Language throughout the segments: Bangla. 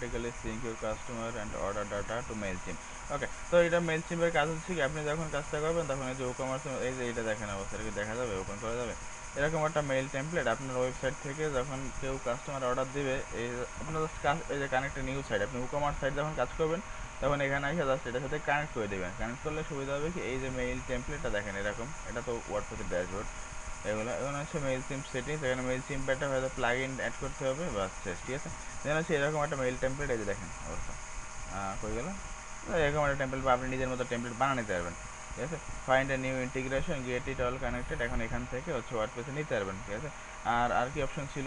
automatically sync your customer and order data to MailChimp. ওকে, তো এটা মেইলচিম্পের কাজ হচ্ছে কি, আপনি যখন কাজটা করবেন তখন এই যে WooCommerce, এই যে এটা দেখেন অবস্থা, এটা কি দেখা যাবে, ওপেন করা যাবে? এরকম একটা মেইল টেমপ্লেট আপনার ওয়েবসাইট থেকে যখন কেউ কাস্টমার অর্ডার দিবে, এই আপনার জাস্ট কাজ, এই যে কানেক্ট নিউ সাইট, আপনি WooCommerce সাইট যখন কাজ করবেন তখন এখানে এসে জাস্ট এটার সাথে কানেক্ট করে দেবেন। কানেক্ট করলে সুবিধা হবে কি, এই যে মেইল টেমপ্লেটটা দেখেন এরকম, এটা তো ওয়ার্ডপ্রেসের ড্যাশবোর্ড, এগুলো হচ্ছে মেইল সিম্প সেটিংস, এখানে মেইল সিম্প একটা হয়তো প্লাগ ইন অ্যাড করতে হবে, বাস শেষ, ঠিক আছে? দেন হচ্ছে এরকম একটা মেইল টেমপ্লেট, এই যে দেখেন অবস্থা হয়ে গেল। এরকম একটা টেমপ্লেট বা আপনি নিজের মতো টেমপ্লেট বানিয়ে নিতে পারবেন, ঠিক আছে? Find a new integration, get it all connected, এখন এখান থেকে হচ্ছে ওয়ার্ডপ্রেসে নিতে পারবেন, ঠিক আছে? আর কি অপশন ছিল,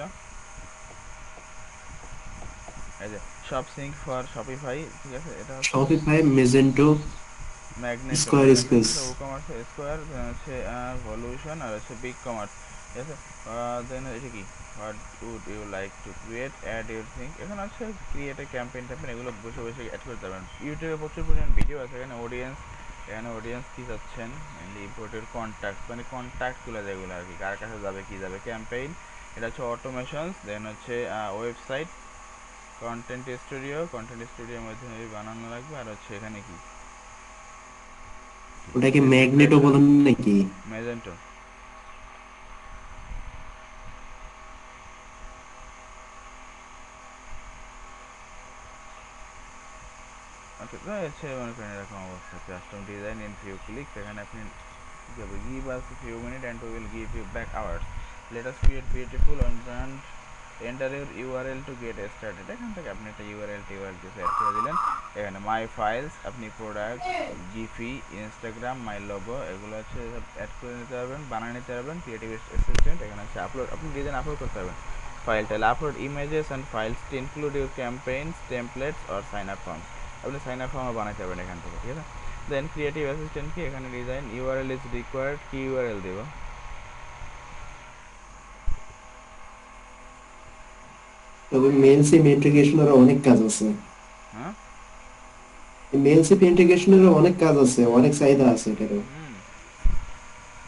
এই যে শপ সিঙ্ক ফর শপিফাই, ঠিক আছে? এটা হচ্ছে Shopify, Magento, Magneto, Square Magneto space. হচ্ছে WooCommerce স্কোয়ার, হচ্ছে ভলিউশন, আর হচ্ছে বিগ কমার্স, ঠিক আছে? দেন এটা কি, what would you like to create add your think, এখানে হচ্ছে ক্রিয়েট এ ক্যাম্পেইন ট্যাম্পেইন, এগুলো বসে বসে অ্যাড করতে পারবেন। ইউটিউবে প্রচুর পরিমাণ ভিডিও আছে, এখানে অডিয়েন্স কী চাচ্ছেন, মেনলি ইম্পোর্টের কন্ট্যাক্ট, মানে কন্ট্যাক্টগুলো যেগুলো আর কি, কার কাছে যাবে কী যাবে, ক্যাম্পেইন, এটা হচ্ছে অটোমেশনস, দেন হচ্ছে ওয়েবসাইট, কন্টেন্ট স্টুডিওর মধ্যে বানানো লাগবে, আর হচ্ছে এখানে কি ওটা কি ম্যাগনেটো প্রেজেন্টেশন, বলেন নাকি? ম্যাজেন্টো। আচ্ছা, তো হচ্ছে মনে করেন এরকম অবস্থা, custom design in few clicks, এখানে আপনি কী হবে, give us few minute and we will give you back hours, let us create beautiful on brand, enter your URL to get started, এখান থেকে আপনি একটা ইউআরএল কিছু অ্যাড করে দিলেন। এখানে মাই ফাইলস, আপনি product, jiffy, Instagram, my logo, এগুলো হচ্ছে অ্যাড করে নিতে পারবেন, বানিয়ে নিতে পারবেন, ক্রিয়েটিভ অ্যাসিস্ট্যান্ট, এখানে হচ্ছে আপলোড, আপনি ডিজাইন আপলোড করতে পারবেন, file tile upload images and files to include your campaigns, templates or sign up forms, আপনি সাইন আপ ফর্মও বানাতে পারবেন এখান থেকে, ঠিক আছে? দেন ক্রিয়েটিভ অ্যাসিস্ট্যান্ট কি, এখানে ডিজাইন ইউআরএল ইজ রিকোয়ার্ড, কি ইউআরএল দেবো, তবে মেলসিপ ইন্টিগ্রেশনের অনেক কাজ আছে। হ্যাঁ? মেলসিপ ইন্টিগ্রেশনের অনেক কাজ আছে, অনেক চাহিদা আছে এটারও। হুম,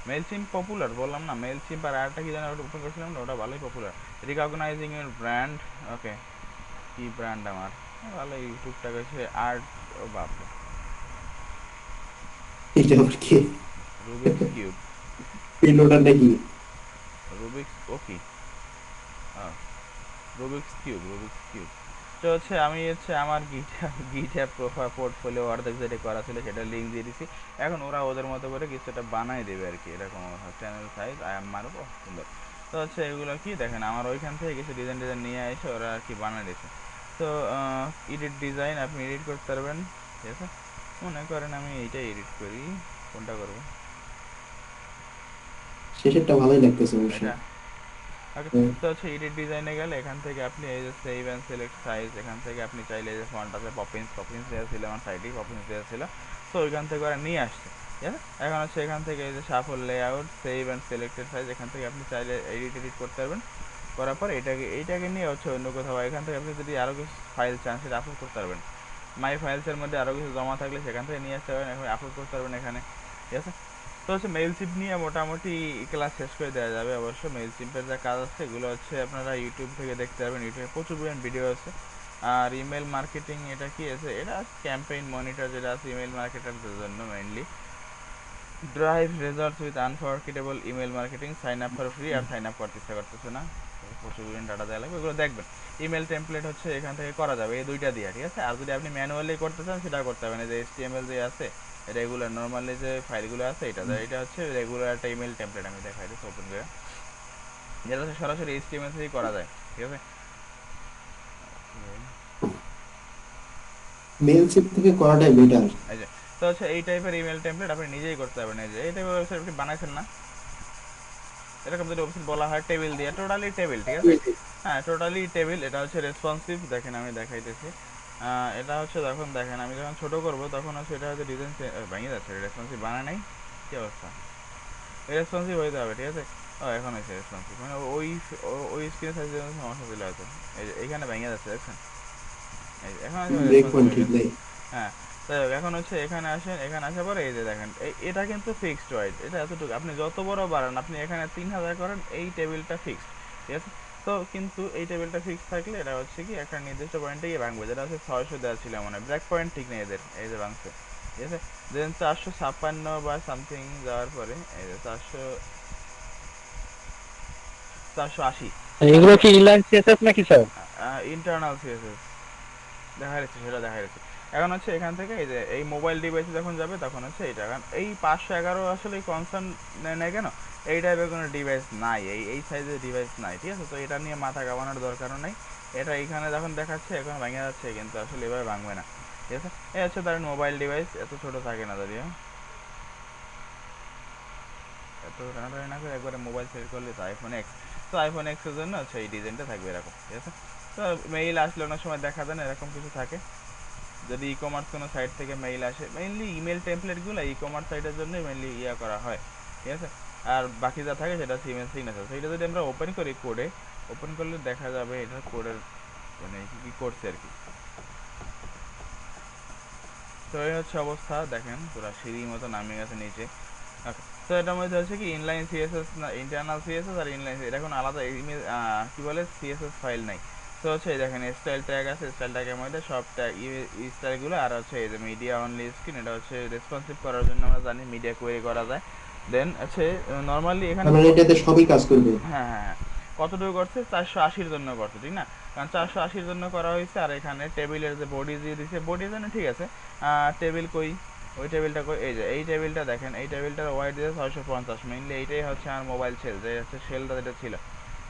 মেলচিম পপুলার বললাম না, মেলচিম আর আরেকটা কি যেন ওটা ওপেন করছিলাম না, ওটা ভালোই পপুলার, রিকগনাইজিং ইউর ব্র্যান্ড, ওকে, কি ব্র্যান্ড আমার, ভালোই টুকটাক হচ্ছে আর্ট, ও বাপরে, এটা আবার কি? রুবিক্স কিউব, পিলোটা নাকি? রুবিক্স ওকে, রুবিক্স কিউব। তো হচ্ছে আমি হচ্ছে আমার গিটহাব প্রোফাইল পোর্টফোলিও অর্ধেক যেটা করা ছিল সেটা লিঙ্ক দিয়ে দিছি, এখন ওরা ওদের মতো করে কিছুটা বানাই দেবে আর কি, এরকম চ্যানেল সাইজ আই এম মারব, সুন্দর। তো হচ্ছে এগুলো কি দেখেন, আমার ওইখান থেকে কিছু ডিজাইন নিয়ে এসে ওরা আর কি বানিয়ে দিয়েছে। তো এডিট ডিজাইন আপনি এডিট করতে পারবেন, ঠিক আছে? মনে করেন আমি এইটা এডিট করি, কোনটা করব, শেষেরটা ভালোই লাগতেছে অবশ্য। এটা, ওকে। হ্যাঁ। তো হচ্ছে এডিট ডিজাইনে গেলে এখান থেকে আপনি এই যে সেভ অ্যান্ড সিলেক্ট সাইজ, এখান থেকে আপনি চাইলে এই যে ফন্ট আছে, পপিন্স দেওয়া ছিল আমার সাইডেই, পপিন্স দেওয়া ছিল, তো ওইখান থেকে ওরা নিয়ে আসছে, ঠিক আছে? এখন হচ্ছে এখান থেকে এই যে shuffle layout, save and selected size, এখান থেকে আপনি চাইলে এডিট করতে পারবেন, করার পর এইটাকে নিয়ে হচ্ছে অন্য কোথাও, এখান থেকে আপনি যদি আরও কিছু ফাইল চান সেটা আপলোড করতে পারবেন, মাই ফাইলসের মধ্যে আরও কিছু জমা থাকলে সেখান থেকে নিয়ে আসতে পারবেন, এখন আপলোড করতে পারবেন এখানে, ঠিক আছে? তো হচ্ছে মেইলচিপ নিয়ে মোটামুটি ক্লাস শেষ করে দেওয়া যাবে, অবশ্য মেইলচিপের যা কাজ আছে এগুলো হচ্ছে আপনারা ইউটিউব থেকে দেখতে পারবেন, ইউটিউবে প্রচুর পরিমাণ ভিডিও আছে। আর ইমেল মার্কেটিং এটা কি আছে, এটা ক্যাম্পেইন মনিটর যেটা আছে ইমেল মার্কেটারদের জন্য mainly, drive results with unforgettable email marketing, sign up for free, আর সাইন আপ করতে ইচ্ছা করতেছে না, প্রচুর পরিমাণ ডাটা দেওয়া লাগবে, এগুলো দেখবেন। ইমেল টেমপ্লেট হচ্ছে এখান থেকে করা যাবে এই দুইটা দিয়ে, ঠিক আছে? আর যদি আপনি ম্যানুয়ালি করতে চান সেটা করতে হবে না, যে HTML যে আছে রেগুলার নর্মালি যে ফাইলগুলো আছে, এটা হচ্ছে রেগুলার একটা ইমেল টেমপ্লেট, আমি দেখাই দিচ্ছি ওপেন করে, যেটা হচ্ছে সরাসরি HTML থেকেই করা যায়, ঠিক আছে? মেলসিপ থেকে করাটাই বেটার। এই যে, তো হচ্ছে এই টাইপের ইমেল টেমপ্লেট আপনি নিজেই করতে পারবেন, এই যে এই টাইপের ওয়েবসাইট আপনি বানাইছেন না, এরকম যদি অপশন বলা হয় টেবিল দিয়ে, টোটালি টেবিল, ঠিক আছে? হ্যাঁ, টোটালি টেবিল, এটা হচ্ছে রেসপন্সিভ, দেখেন আমি দেখাইতেছি, এটা হচ্ছে যখন দেখেন আমি যখন ছোটো করবো তখন হচ্ছে এটা হচ্ছে ডিজাইন ভেঙে যাচ্ছে, রেসপন্সিভ বানায় নাই, কী অবস্থা, রেসপন্সিভ হইতে হবে, ঠিক আছে? ও এখন হয়েছে রেসপন্সিভ, মানে ওই স্ক্রিন সাইজ সমস্যা ছিল হয়তো, এই যে এইখানে ভেঙে যাচ্ছে দেখছেন, এই যে এখন হচ্ছে ব্রেক রেসপন্সিভ পয়েন্ট হয়ে ঠিক গেছে। নেই। হ্যাঁ, যাই হোক, এখন হচ্ছে এখানে আসেন, এখানে আসার পরে এই যে দেখেন এটা কিন্তু ফিক্সড ওয়াইড, এটা এতটুকু, আপনি যত বড় বাড়ান, আপনি এখানে 3000 করেন, এই টেবিলটা ফিক্সড, ঠিক আছে? তো কিন্তু এই টেবিলটা ফিক্স থাকলে এটা হচ্ছে কি একটা নির্দিষ্ট পয়েন্টে গিয়ে ভাঙবে, যেটা হচ্ছে 600 দেওয়া ছিল মানে ব্রেক পয়েন্ট ঠিক নেই এদের, এই যে ভাঙছে, ঠিক আছে। দেন 456 বা সামথিং যাওয়ার পরে এই যে 480 এগুলো কি 400 ইনলাইন সিএসএস নাকি স্যার? ইন্টারনাল সিএসএস দেখা যাচ্ছে, সেটা দেখা যাচ্ছে। এখন হচ্ছে এখান থেকে এই যে এই মোবাইল ডিভাইসে যখন যাবে তখন হচ্ছে এইটা, কারণ এই 511 আসলে কনসার্ন নেয় কেন, এই টাইপের কোনো ডিভাইস নাই, এই সাইজের ডিভাইস নাই, ঠিক আছে। তো এটা নিয়ে মাথা ঘামানোর দরকারও নাই। এটা এইখানে যখন দেখাচ্ছে এখন ভেঙে যাচ্ছে, কিন্তু আসলে এভাবে ভাঙবে না, ঠিক আছে। এই হচ্ছে তার মোবাইল ডিভাইস, এত ছোট থাকে না যদিও, এত টানাটানি না করে একবারে মোবাইল সেট করলে তো আইফোন এক্স, তো আইফোন এক্সের জন্য হচ্ছে এই ডিজাইনটা থাকবে এরকম, ঠিক আছে। তো মেইল আসলে অনেক সময় দেখা যায় না এরকম কিছু থাকে, যদি ই কমার্স কোনো সাইট থেকে মেইল আসে, মেইনলি ইমেল টেমপ্লেটগুলো ই কমার্স সাইটের জন্যই মেইনলি ইয়া করা হয়, ঠিক আছে। আর বাকি যা থাকে সেটা সিমেল সিগনেচার, সেইটা যদি আমরা ওপেন করি কোডে, ওপেন করলে দেখা যাবে এটা কোডের মানে কী কী করছে আর কি। তো এই হচ্ছে অবস্থা, দেখেন পুরো সিঁড়ির মতো নামিয়ে গেছে নিচে। ওকে, তো এটার মধ্যে হচ্ছে কি ইনলাইন সিএসএস না ইন্টারনাল সিএসএস আর ইনলাইন, এটা এখন আলাদা ইমেজ কি বলে সিএসএস ফাইল নাই। তো হচ্ছে এই দেখেন স্টাইল ট্যাগ আছে, স্টাইল ট্যাগের মধ্যে সব ট্যাগ স্টাইলগুলো, আর হচ্ছে এই যে মিডিয়া অনলি স্ক্রিন, এটা হচ্ছে রেসপন্সিভ করার জন্য আমরা জানি মিডিয়া কোয়েরি করা যায়। দেন হচ্ছে নর্মালি এখানে তার মানে এটাতে সবই কাজ করবে। হ্যাঁ হ্যাঁ হ্যাঁ, কতটুকু করছে 480-র জন্য করছে, ঠিক না, কারণ 480-র জন্য করা হয়েছে। আর এখানে টেবিলের যে বডি দিয়ে দিছে, বডির জন্য ঠিক আছে, টেবিল কই, ওই টেবিলটা কই, এই যে এই টেবিলটা দেখেন, এই টেবিলটার ওয়াইড দিয়েছে 650, মেইনলি এইটাই হচ্ছে আমার মোবাইল সেল, যে হচ্ছে সেলটা যেটা ছিল,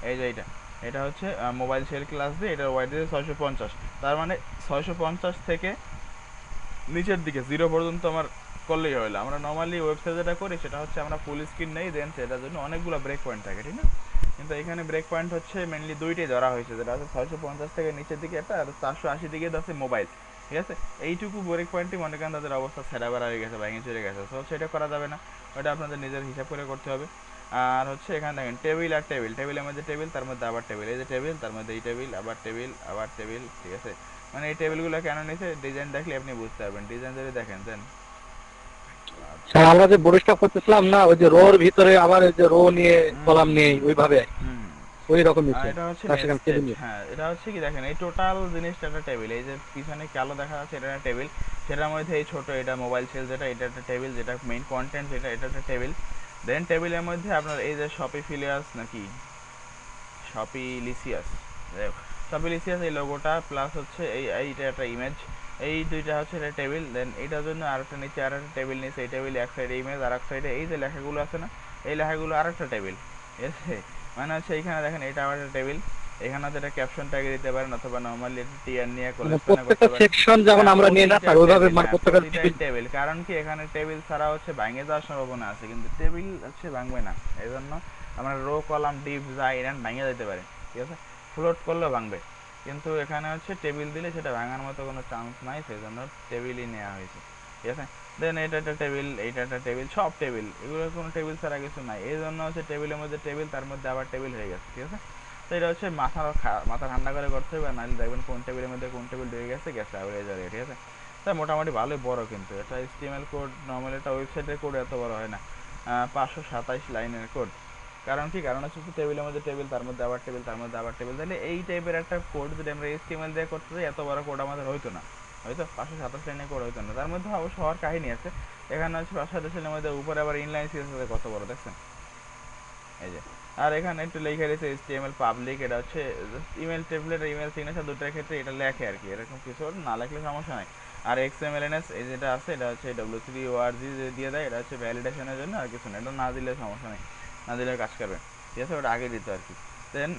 এই যে এইটা, এটা হচ্ছে মোবাইল সেল ক্লাস দিয়ে, এটার ওয়াইড দিয়েছে 650। তার মানে 650 থেকে নিচের দিকে 0 পর্যন্ত আমার করলেই হলো। আমরা নর্মালি ওয়েবসাইট যেটা করি সেটা হচ্ছে আমরা ফুল স্ক্রিন নেই, দেন সেটার জন্য অনেকগুলো ব্রেক পয়েন্ট থাকে, ঠিক না। কিন্তু এখানে ব্রেক পয়েন্ট হচ্ছে মেনলি দুইটাই ধরা হয়েছে, যেটা হচ্ছে 650 থেকে নিচের দিকে একটা, আর 480 দিকে আছে মোবাইল, ঠিক আছে। এইটুকু ব্রেক পয়েন্টই মনে করেন তাদের অবস্থা ছেঁড়া বেড়া হয়ে গেছে, ভেঙে চলে গেছে, তো সেটা করা যাবে না, ওটা আপনাদের নিজের হিসাব করে করতে হবে। আর হচ্ছে এখানে দেখেন টেবিল আর টেবিল, টেবিলের মধ্যে টেবিল, তার মধ্যে আবার টেবিল, এই যে টেবিল, তার মধ্যে এই টেবিল, আবার টেবিল, আবার টেবিল, ঠিক আছে। মানে এই টেবিলগুলো কেন নিয়েছে ডিজাইন দেখলে আপনি বুঝতে পারবেন, ডিজাইন যদি দেখেন দেন। স্যার আমরা যে বোর্ড করতেছিলাম না, ওই যে রোর ভিতরে আবার ওই যে রো নিয়ে হুম কলাম নিয়ে ওইভাবে হুম ওই রকমই আর স্যার, এটা হচ্ছে তার নেক্সট সেখানে স্টেপ, টেবিল নিয়ে। হ্যাঁ এটা হচ্ছে কি দেখেন এই টোটাল জিনিসটা একটা টেবিল, এই যে পিছনে কালো দেখা যাচ্ছে এটা একটা টেবিল, সেটার মধ্যে এই ছোট এটা মোবাইল সেল যেটা, এটা একটা টেবিল, যেটা মেইন কন্টেন্ট যেটা, এটা একটা টেবিল। দেন টেবিলের মধ্যে আপনার এই যে শপি ফিলিয়াস নাকি শপি লিসিয়াস, যাই হোক শপি লিসিয়াস এই লোগোটা প্লাস হচ্ছে এইটা একটা ইমেজ, এই দুইটা হচ্ছে এটা টেবিল। দেন এইটার জন্য আরেকটা নিচে আর একটা টেবিল নিচে, এই টেবিল এক সাইডে ইমেজ আর এক সাইডে এই যে লেখাগুলো আছে না, এই লেখাগুলো আরেকটা টেবিল, ঠিক আছে। মানে হচ্ছে এইখানে দেখেন এটা আবার একটা টেবিল, এখানে হচ্ছে এটা ক্যাপশন ট্যাগে দিতে পারেন, অথবা নর্মালি এটা টিআর নিয়ে মানে কোলেকশনে করতে প্রত্যেকটা পারেন। সেকশন যেমন হ্যাঁ আমরা নিয়ে না প্রতিটা স্যার ওইভাবে, টেবিল, মানে হ্যাঁ প্রত্যেকটা প্রতিটাই টেবিল। টেবিল, কারণ কি এখানে টেবিল ছাড়া হচ্ছে ভাঙে যাওয়ার সম্ভাবনা আছে, কিন্তু টেবিল হচ্ছে ভাঙবে না, এই জন্য আমরা রো কলাম ডিপ যা এরান ভাঙে যেতে পারে, ঠিক আছে, ফ্লোট করলেও ভাঙবে। কিন্তু এখানে হচ্ছে টেবিল দিলে সেটা ভাঙার মতো কোনো চান্স নাই, সেই জন্য টেবিলই নেওয়া হয়েছে, ঠিক আছে। দেন এটা একটা টেবিল, এইটা একটা টেবিল, সব টেবিল, এগুলো কোনো টেবিল ছাড়া কিছু নাই, এই জন্য হচ্ছে টেবিলের মধ্যে টেবিল, তার মধ্যে আবার টেবিল হয়ে গেছে, ঠিক আছে। তো এটা হচ্ছে মাথা ঠান্ডা করে করতে হবে, নাহলে দেখবেন কোন টেবিলের মধ্যে কোন টেবিল ঢুকে গেছে, গ্যাস হয়ে যাবে, ঠিক আছে। তাই মোটামুটি ভালোই বড়, কিন্তু এটা HTML কোড, নর্মালি একটা ওয়েবসাইটের কোড এত বড় হয় না, 527 লাইনের কোড। কারণ কি, কারণ হচ্ছে টেবিলের মধ্যে টেবিল, তার মধ্যে আবার টেবিল, তার মধ্যে আবার টেবিল, তাহলে এই টাইপের একটা কোড যদি আমরা HTML দিয়ে করতে যাই এত বড় কোড আমাদের হইতো না, হয়তো 527 লাইনের কোড হইতো না। তার মধ্যে অবশ্য হওয়ার কাহিনী আছে, এখানে হচ্ছে 527 লাইনের মধ্যে উপরে আবার ইনলাইন সিএসএস কত বড় দেখছেন, এই যে। আর এখানে একটু লেখা রয়েছে HTML পাবলিক, এটা হচ্ছে ইমেল টেমপ্লেট আর ইমেল সিগনেচার দুটার ক্ষেত্রে এটা লেখে আর কি, এরকম কিছু না লেখলে সমস্যা নাই। আর XMLNS এই যেটা আছে এটা হচ্ছে W3ORG দিয়ে দেয়, এটা হচ্ছে ভ্যালিডেশনের জন্য, আর কিছু না, এটা না দিলে সমস্যা নেই, না দিলে কাজ করবে, ঠিক আছে, ওটা আগে দিত আর কি। দেন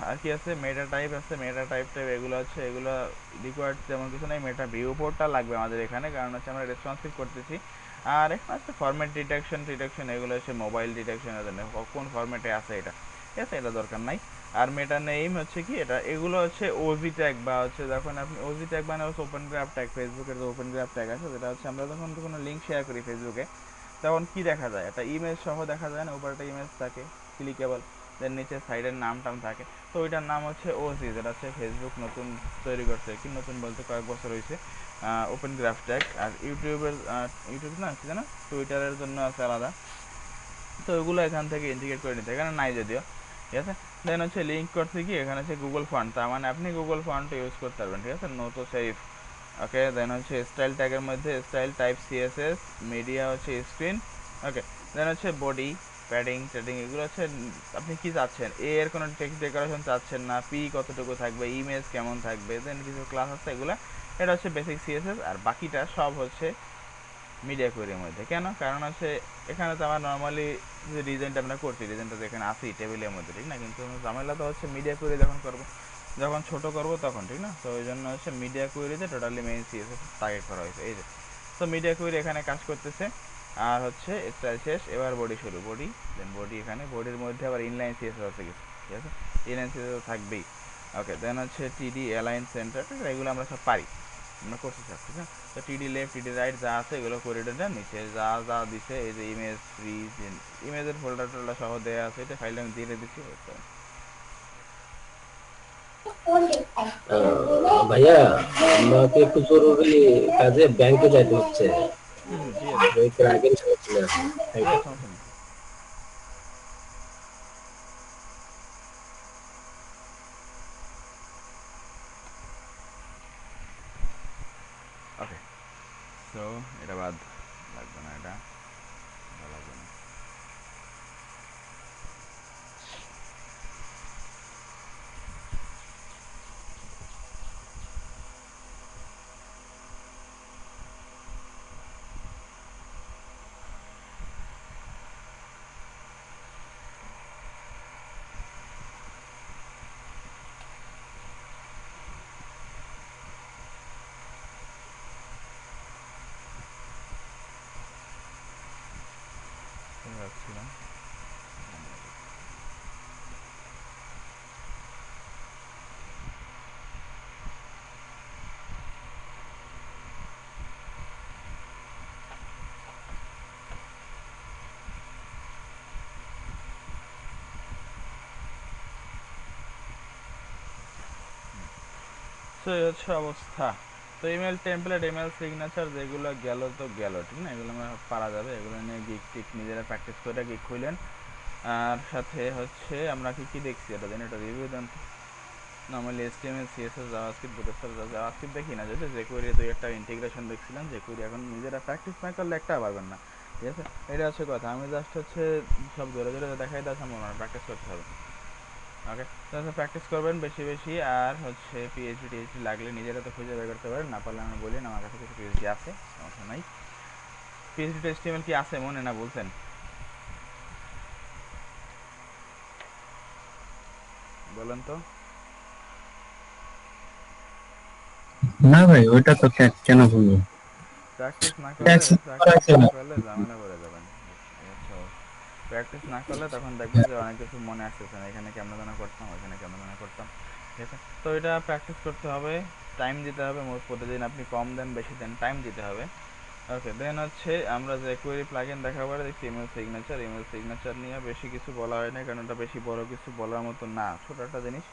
আর কি আছে, মেটা টাইপ আছে, মেটা টাইপ টাইপ এগুলো হচ্ছে, এগুলো রিকোয়ার্ড তেমন কিছু নেই, মেটা ভিউ পোর্টটা লাগবে আমাদের এখানে, কারণ হচ্ছে আমরা রেসপন্সিভ করতেছি। আর এখানে আছে ফরম্যাট ডিটেকশন, এগুলো হচ্ছে মোবাইল ডিটেকশনের জন্য কোন ফরম্যাটে আছে এটা, ঠিক আছে, এটা দরকার নাই। আর মেটা নেম হচ্ছে কি এটা, এগুলো হচ্ছে ওজি ট্যাগ, বা হচ্ছে যখন আপনি ওজি ট্যাগ মানে হচ্ছে ওপেন গ্রাফ ট্যাগ, ফেসবুকের যে ওপেন গ্রাফ ট্যাগ আছে, যেটা হচ্ছে আমরা যখন কোনো লিঙ্ক শেয়ার করি ফেসবুকে, তখন কি দেখা যায়, একটা ইমেজ সহ দেখা যায় না, উপরে একটা ইমেজ থাকে ক্লিকেবল, দেন নিচে সাইডের নাম টাম থাকে, তো ওইটার নাম হচ্ছে ওজি, যেটা হচ্ছে ফেসবুক নতুন তৈরি করছে, কি নতুন বলতে কয়েক বছর হয়েছে, ওপেন গ্রাফ ট্যাগ। আর ইউটিউব না কি জানো, টুইটারের জন্য আছে আলাদা, তো ওইগুলো এখান থেকে ইন্টিগ্রেট করে নিতে, এখানে নাই যদিও, ঠিক আছে। দেন হচ্ছে লিঙ্ক করতে কি এখানে হচ্ছে গুগল ফন্ট, তার মানে আপনি গুগল ফন্ট ইউজ করতে পারবেন, ঠিক আছে, নো তো সেফ। ওকে, দেন হচ্ছে স্টাইল ট্যাগের মধ্যে স্টাইল টাইপ সিএসএস, মিডিয়া হচ্ছে স্ক্রিন। ওকে, দেন হচ্ছে বডি প্যাডিং ট্যাডিং, এগুলো হচ্ছে আপনি কি চাচ্ছেন, এ এর কোনো টেক্সট ডেকোরেশন চাচ্ছেন না, পি কতটুকু থাকবে, ইমেজ কেমন থাকবে, দেন কিছু ক্লাস আছে এগুলো, এটা হচ্ছে বেসিক সিএসএস। আর বাকিটা সব হচ্ছে মিডিয়া কোয়েরির মধ্যে। কেন? কারণ হচ্ছে এখানে তো আমার নর্মালি যে ডিজাইনটা আমরা করছি, ডিজাইনটা তো এখানে আসি টেবিলের মধ্যে, ঠিক না, কিন্তু ঝামেলা তো হচ্ছে মিডিয়া কোয়েরি যখন করবো, যখন ছোট করব তখন, ঠিক না, তো ওই জন্য হচ্ছে মিডিয়া কোয়েরিতে টোটালি মেইন সিএসএস টার্গেট করা হয়েছে। এই যে তো মিডিয়া কোয়েরি এখানে কাজ করতেছে। আর হচ্ছে স্টাইল শেষ, এবার বডি শুরু, বডি, দেন বডি, এখানে বডির মধ্যে আবার ইনলাইন সিএসএস আছে কিছু, ঠিক আছে, ইনলাইন সিএসএস থাকবেই। ওকে, দেন হচ্ছে টিডি অ্যালাইন সেন্টার, এগুলো আমরা সব পারি, আমরা করতে চাচ্ছি, ঠিক আছে। তো টিডি লেফট টিডি রাইট যা আছে এগুলো করিডোরটা নিচে যা যা দিছে, এই যে ইমেজ ফ্রি, ইমেজের ফোল্ডার টোল্ডার সহ দেওয়া আছে, এটা ফাইলটা আমি দিয়ে দিচ্ছি। ভাইয়া, আমাকে একটু জরুরি কাজে ব্যাংকে যাইতে হচ্ছে। হুম হুম, ঠিক আছে, একটু আগে চলে আসি। ঠিক Thank আছে, you. সমস্যা নেই। ওকে, সো এটা বাদ লাগবে না, এটা ভালো লাগবে না। রাখছিলাম। সো এই হচ্ছে অবস্থা। তো ইমেল টেমপ্লেট, ইমেল সিগনেচার যেগুলো গেল তো গেল, ঠিক না, এগুলো আমরা পারা যাবে, এগুলো নিয়ে গিক টিক নিজেরা প্র্যাকটিস করে গিক খুলেন। আর সাথে হচ্ছে আমরা কি কি দেখছি এটা দিন, এটা রিভিউ দেন। Normally HTML CSS JavaScript Bootstrap, JavaScript দেখি না, যদি jQuery দুই একটা ইন্টিগ্রেশন দেখছিলাম, jQuery এখন নিজেরা প্র্যাকটিস না করলে একটা পারবেন না, ঠিক আছে, এটা হচ্ছে কথা। আমি জাস্ট হচ্ছে সব ধরে ধরে দেখাই দেওয়া সম্ভব না, প্র্যাকটিস করতে হবে। ওকে, তাহলে প্র্যাকটিস করবেন বেশি বেশি। আর হচ্ছে পিএইচডি টিএইচডি লাগলে নিজেরা তো খুঁজে বের করতে পারেন, না পারলে আমি বলি না, আমার কাছে কিছু পিএইচডি আছে, সমস্যা নাই। পিএইচডি HTML কি আছে মনে না বলছেন, বলেন তো। না ভাই, ওইটা তো কেন বলবো? প্র্যাকটিস না এটা করলে, accept করা প্র্যাকটিস আছে না না। করলে ঝামেলা করে যাবেন। আচ্ছা, প্র্যাকটিস না করলে তখন দেখবেন যে অনেক কিছু মনে আসতেছে না, এখানে কেমন যেন করতাম, ওইখানে কেমন যেন করতাম, ঠিক আছে। তো এটা প্র্যাকটিস করতে হবে, টাইম দিতে হবে, প্রতিদিন আপনি কম দেন বেশি দেন, টাইম দিতে হবে। ওকে, দেন হচ্ছে আমরা যে কোয়েরি প্লাগইন দেখার পরে দেখছি ইমেল সিগনেচার, ইমেল সিগনেচার নিয়ে বেশি কিছু বলা হয় না, কারণ এটা বেশি বড় কিছু বলার মতো না, ছোট একটা জিনিস,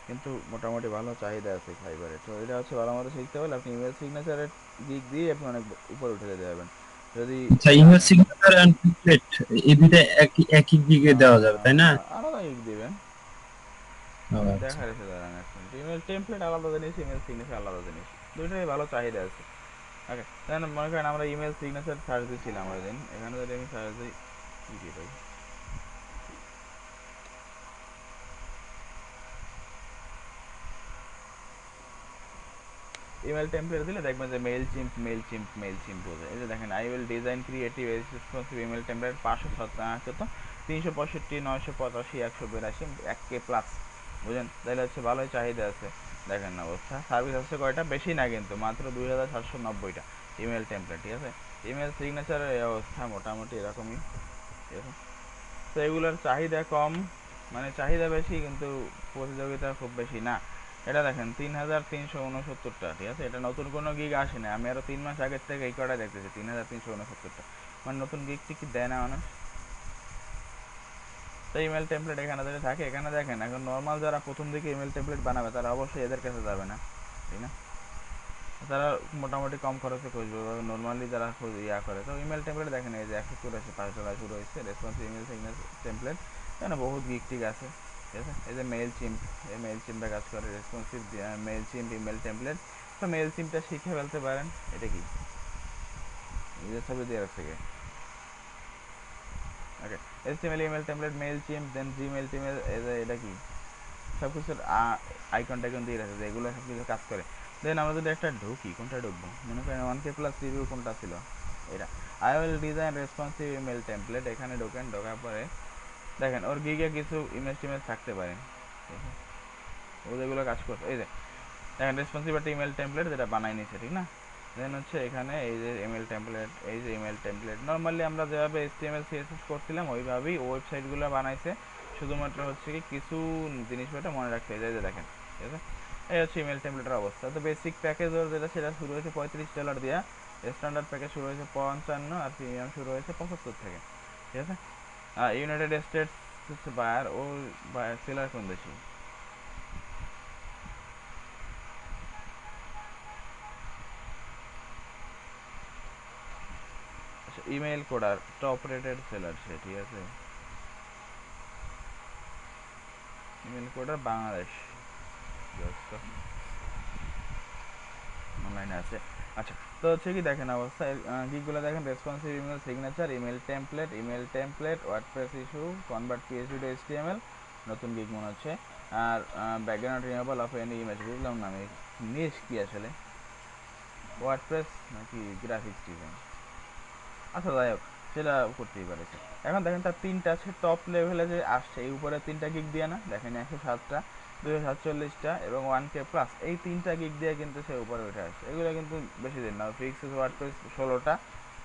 কিন্তু মোটামুটি ভালো চাহিদা আছে ফাইবারে। তো এটা হচ্ছে ভালো মতো শিখতে পারলে আপনি ইমেল সিগনেচারের দিক দিয়ে আপনি অনেক উপরে উঠে যেতে পারবেন যদি আচ্ছা, ইমেল জানেন। সিগনেচার এন্ড টেমপ্লেট এই দুইটা একই একই দিকে দেওয়া যাবে, তাই না? আলাদা ইক দিবেন, ও আমি আচ্ছা। দেখার এসে দাঁড়ান এখন। ইমেল টেমপ্লেট আলাদা জিনিস, ইমেল সিগনেচার আলাদা জিনিস, দুইটাই ভালো চাহিদা আছে। ওকে, দেন মনে করেন আমরা ইমেল সিগনেচার সার্চ দিয়েছিলাম ওই দিন, এখানে যদি আমি সার্চ দিই, কী দিই ভাই, ইমেল টেমপ্লেট দিলে দেখবেন যে Mailchimp Mailchimp Mailchimp বোঝে। এই যে দেখেন, I will design creative responsive email template 500 365 985 182 1K plus, বুঝলেন, তাহলে হচ্ছে ভালোই চাহিদা আছে। দেখেন অবস্থা, সার্ভিস আছে কয়টা, বেশি না কিন্তু, মাত্র 2790টা ইমেল টেমপ্লেট, ঠিক আছে। ইমেল সিগনেচারের এই অবস্থা মোটামুটি এরকমই, ঠিক আছে। তো এগুলোর চাহিদা কম, মানে চাহিদা বেশি কিন্তু প্রতিযোগিতা খুব বেশি না। এটা দেখেন 3369টা, ঠিক আছে, এটা নতুন কোনো গিগ আসে না, আমি আরো 3 মাস আগের থেকে এই কটা দেখতেছি 3369টা, মানে নতুন গিগ টিকি দেয় না মানুষ। তো ইমেল টেমপ্লেট এখানে যদি থাকে, এখানে দেখেন এখন নর্মাল যারা প্রথম দিকে ইমেল টেমপ্লেট বানাবে তারা অবশ্যই এদের কাছে যাবে না, ঠিক না, তারা মোটামুটি কম খরচে খুঁজবে, নর্মালি যারা ইয়া করে। তো ইমেল টেমপ্লেট দেখেন এই যে $184 5 শুরু হয়েছে রেসপন্সিভ ইমেল সিগনেচার টেমপ্লেট, এখানে বহুত গিগ টিক আছে, ঠিক আছে। এই যে মেইল চিম্প, এই মেইল চিম্পটা কাজ করে responsive mail chimp email template. তো মেইল চিম্পটা শিখে ফেলতে পারেন। এটা কি এই যে ছবি দিয়ে রাখছে okay, HTML email template Mailchimp then Gmail টিমেল। এই যে এটা কি সব কিছুর আইকন টাইকন দিয়ে রাখছে, এগুলো সব কিছু কাজ করে। দেন আমরা যদি একটা ঢুকি, কোনটা ঢুকবো, মনে করেন 1K প্লাস রিভিউ কোনটা ছিল, এটা I will design responsive email template. এখানে ঢোকেন, ঢোকার পরে দেখেন ওর গিগে কিছু ইমেজ টিমেজ থাকতে পারে, ঠিক আছে, ও যেগুলো কাজ করছে। এই যে দেখেন রেসপন্সিভ একটা ইমেল টেমপ্লেট যেটা বানাই নিছে, ঠিক না। দেন হচ্ছে এখানে এই যে ইমেল টেমপ্লেট, এই যে ইমেল টেমপ্লেট নর্মালি আমরা যেভাবে HTML CSS করছিলাম ওইভাবেই ওয়েবসাইটগুলো বানাইছে। শুধুমাত্র হচ্ছে কি কিছু জিনিসপত্র মনে রাখতে হয়, যে দেখেন, ঠিক আছে। এই হচ্ছে ইমেল টেমপ্লেটের অবস্থা। তো বেসিক প্যাকেজ ওর যেটা সেটা শুরু হয়েছে $35 দিয়া, স্ট্যান্ডার্ড প্যাকেজ শুরু হয়েছে 55, আর প্রিমিয়াম শুরু হয়েছে 75 থেকে, ঠিক আছে। ইউনাইটেড স্টেটস হচ্ছে বায়ার, ও সেলার কোন দেশি, email coder top rated seller সে, ঠিক আছে। ইমেল কোডার বাংলাদেশ অনলাইনে আছে। আচ্ছা, তো হচ্ছে কি দেখেন অবস্থা গিকগুলো দেখেন, responsive email signature, email template WordPress issue, convert PHP to HTML, নতুন গিক মনে হচ্ছে। আর background removal of any image, বুঝলাম না আমি নিশ কি আসলে, ওয়ার্ডপ্রেস নাকি গ্রাফিক্স ডিজাইন, আচ্ছা যাই হোক সেটা করতেই পারে সে। এখন দেখেন তার তিনটা আছে টপ লেভেলে যে আসছে, এই উপরে তিনটা গিগ দিয়ে না, দেখেন 107টা, 247টা এবং 1K প্লাস, এই তিনটা গিগ দিয়ে কিন্তু সে উপরে উঠে আসছে। এগুলো কিন্তু বেশি দিন না। ফিক্স ওয়ার্ডপ্রেস 16টা,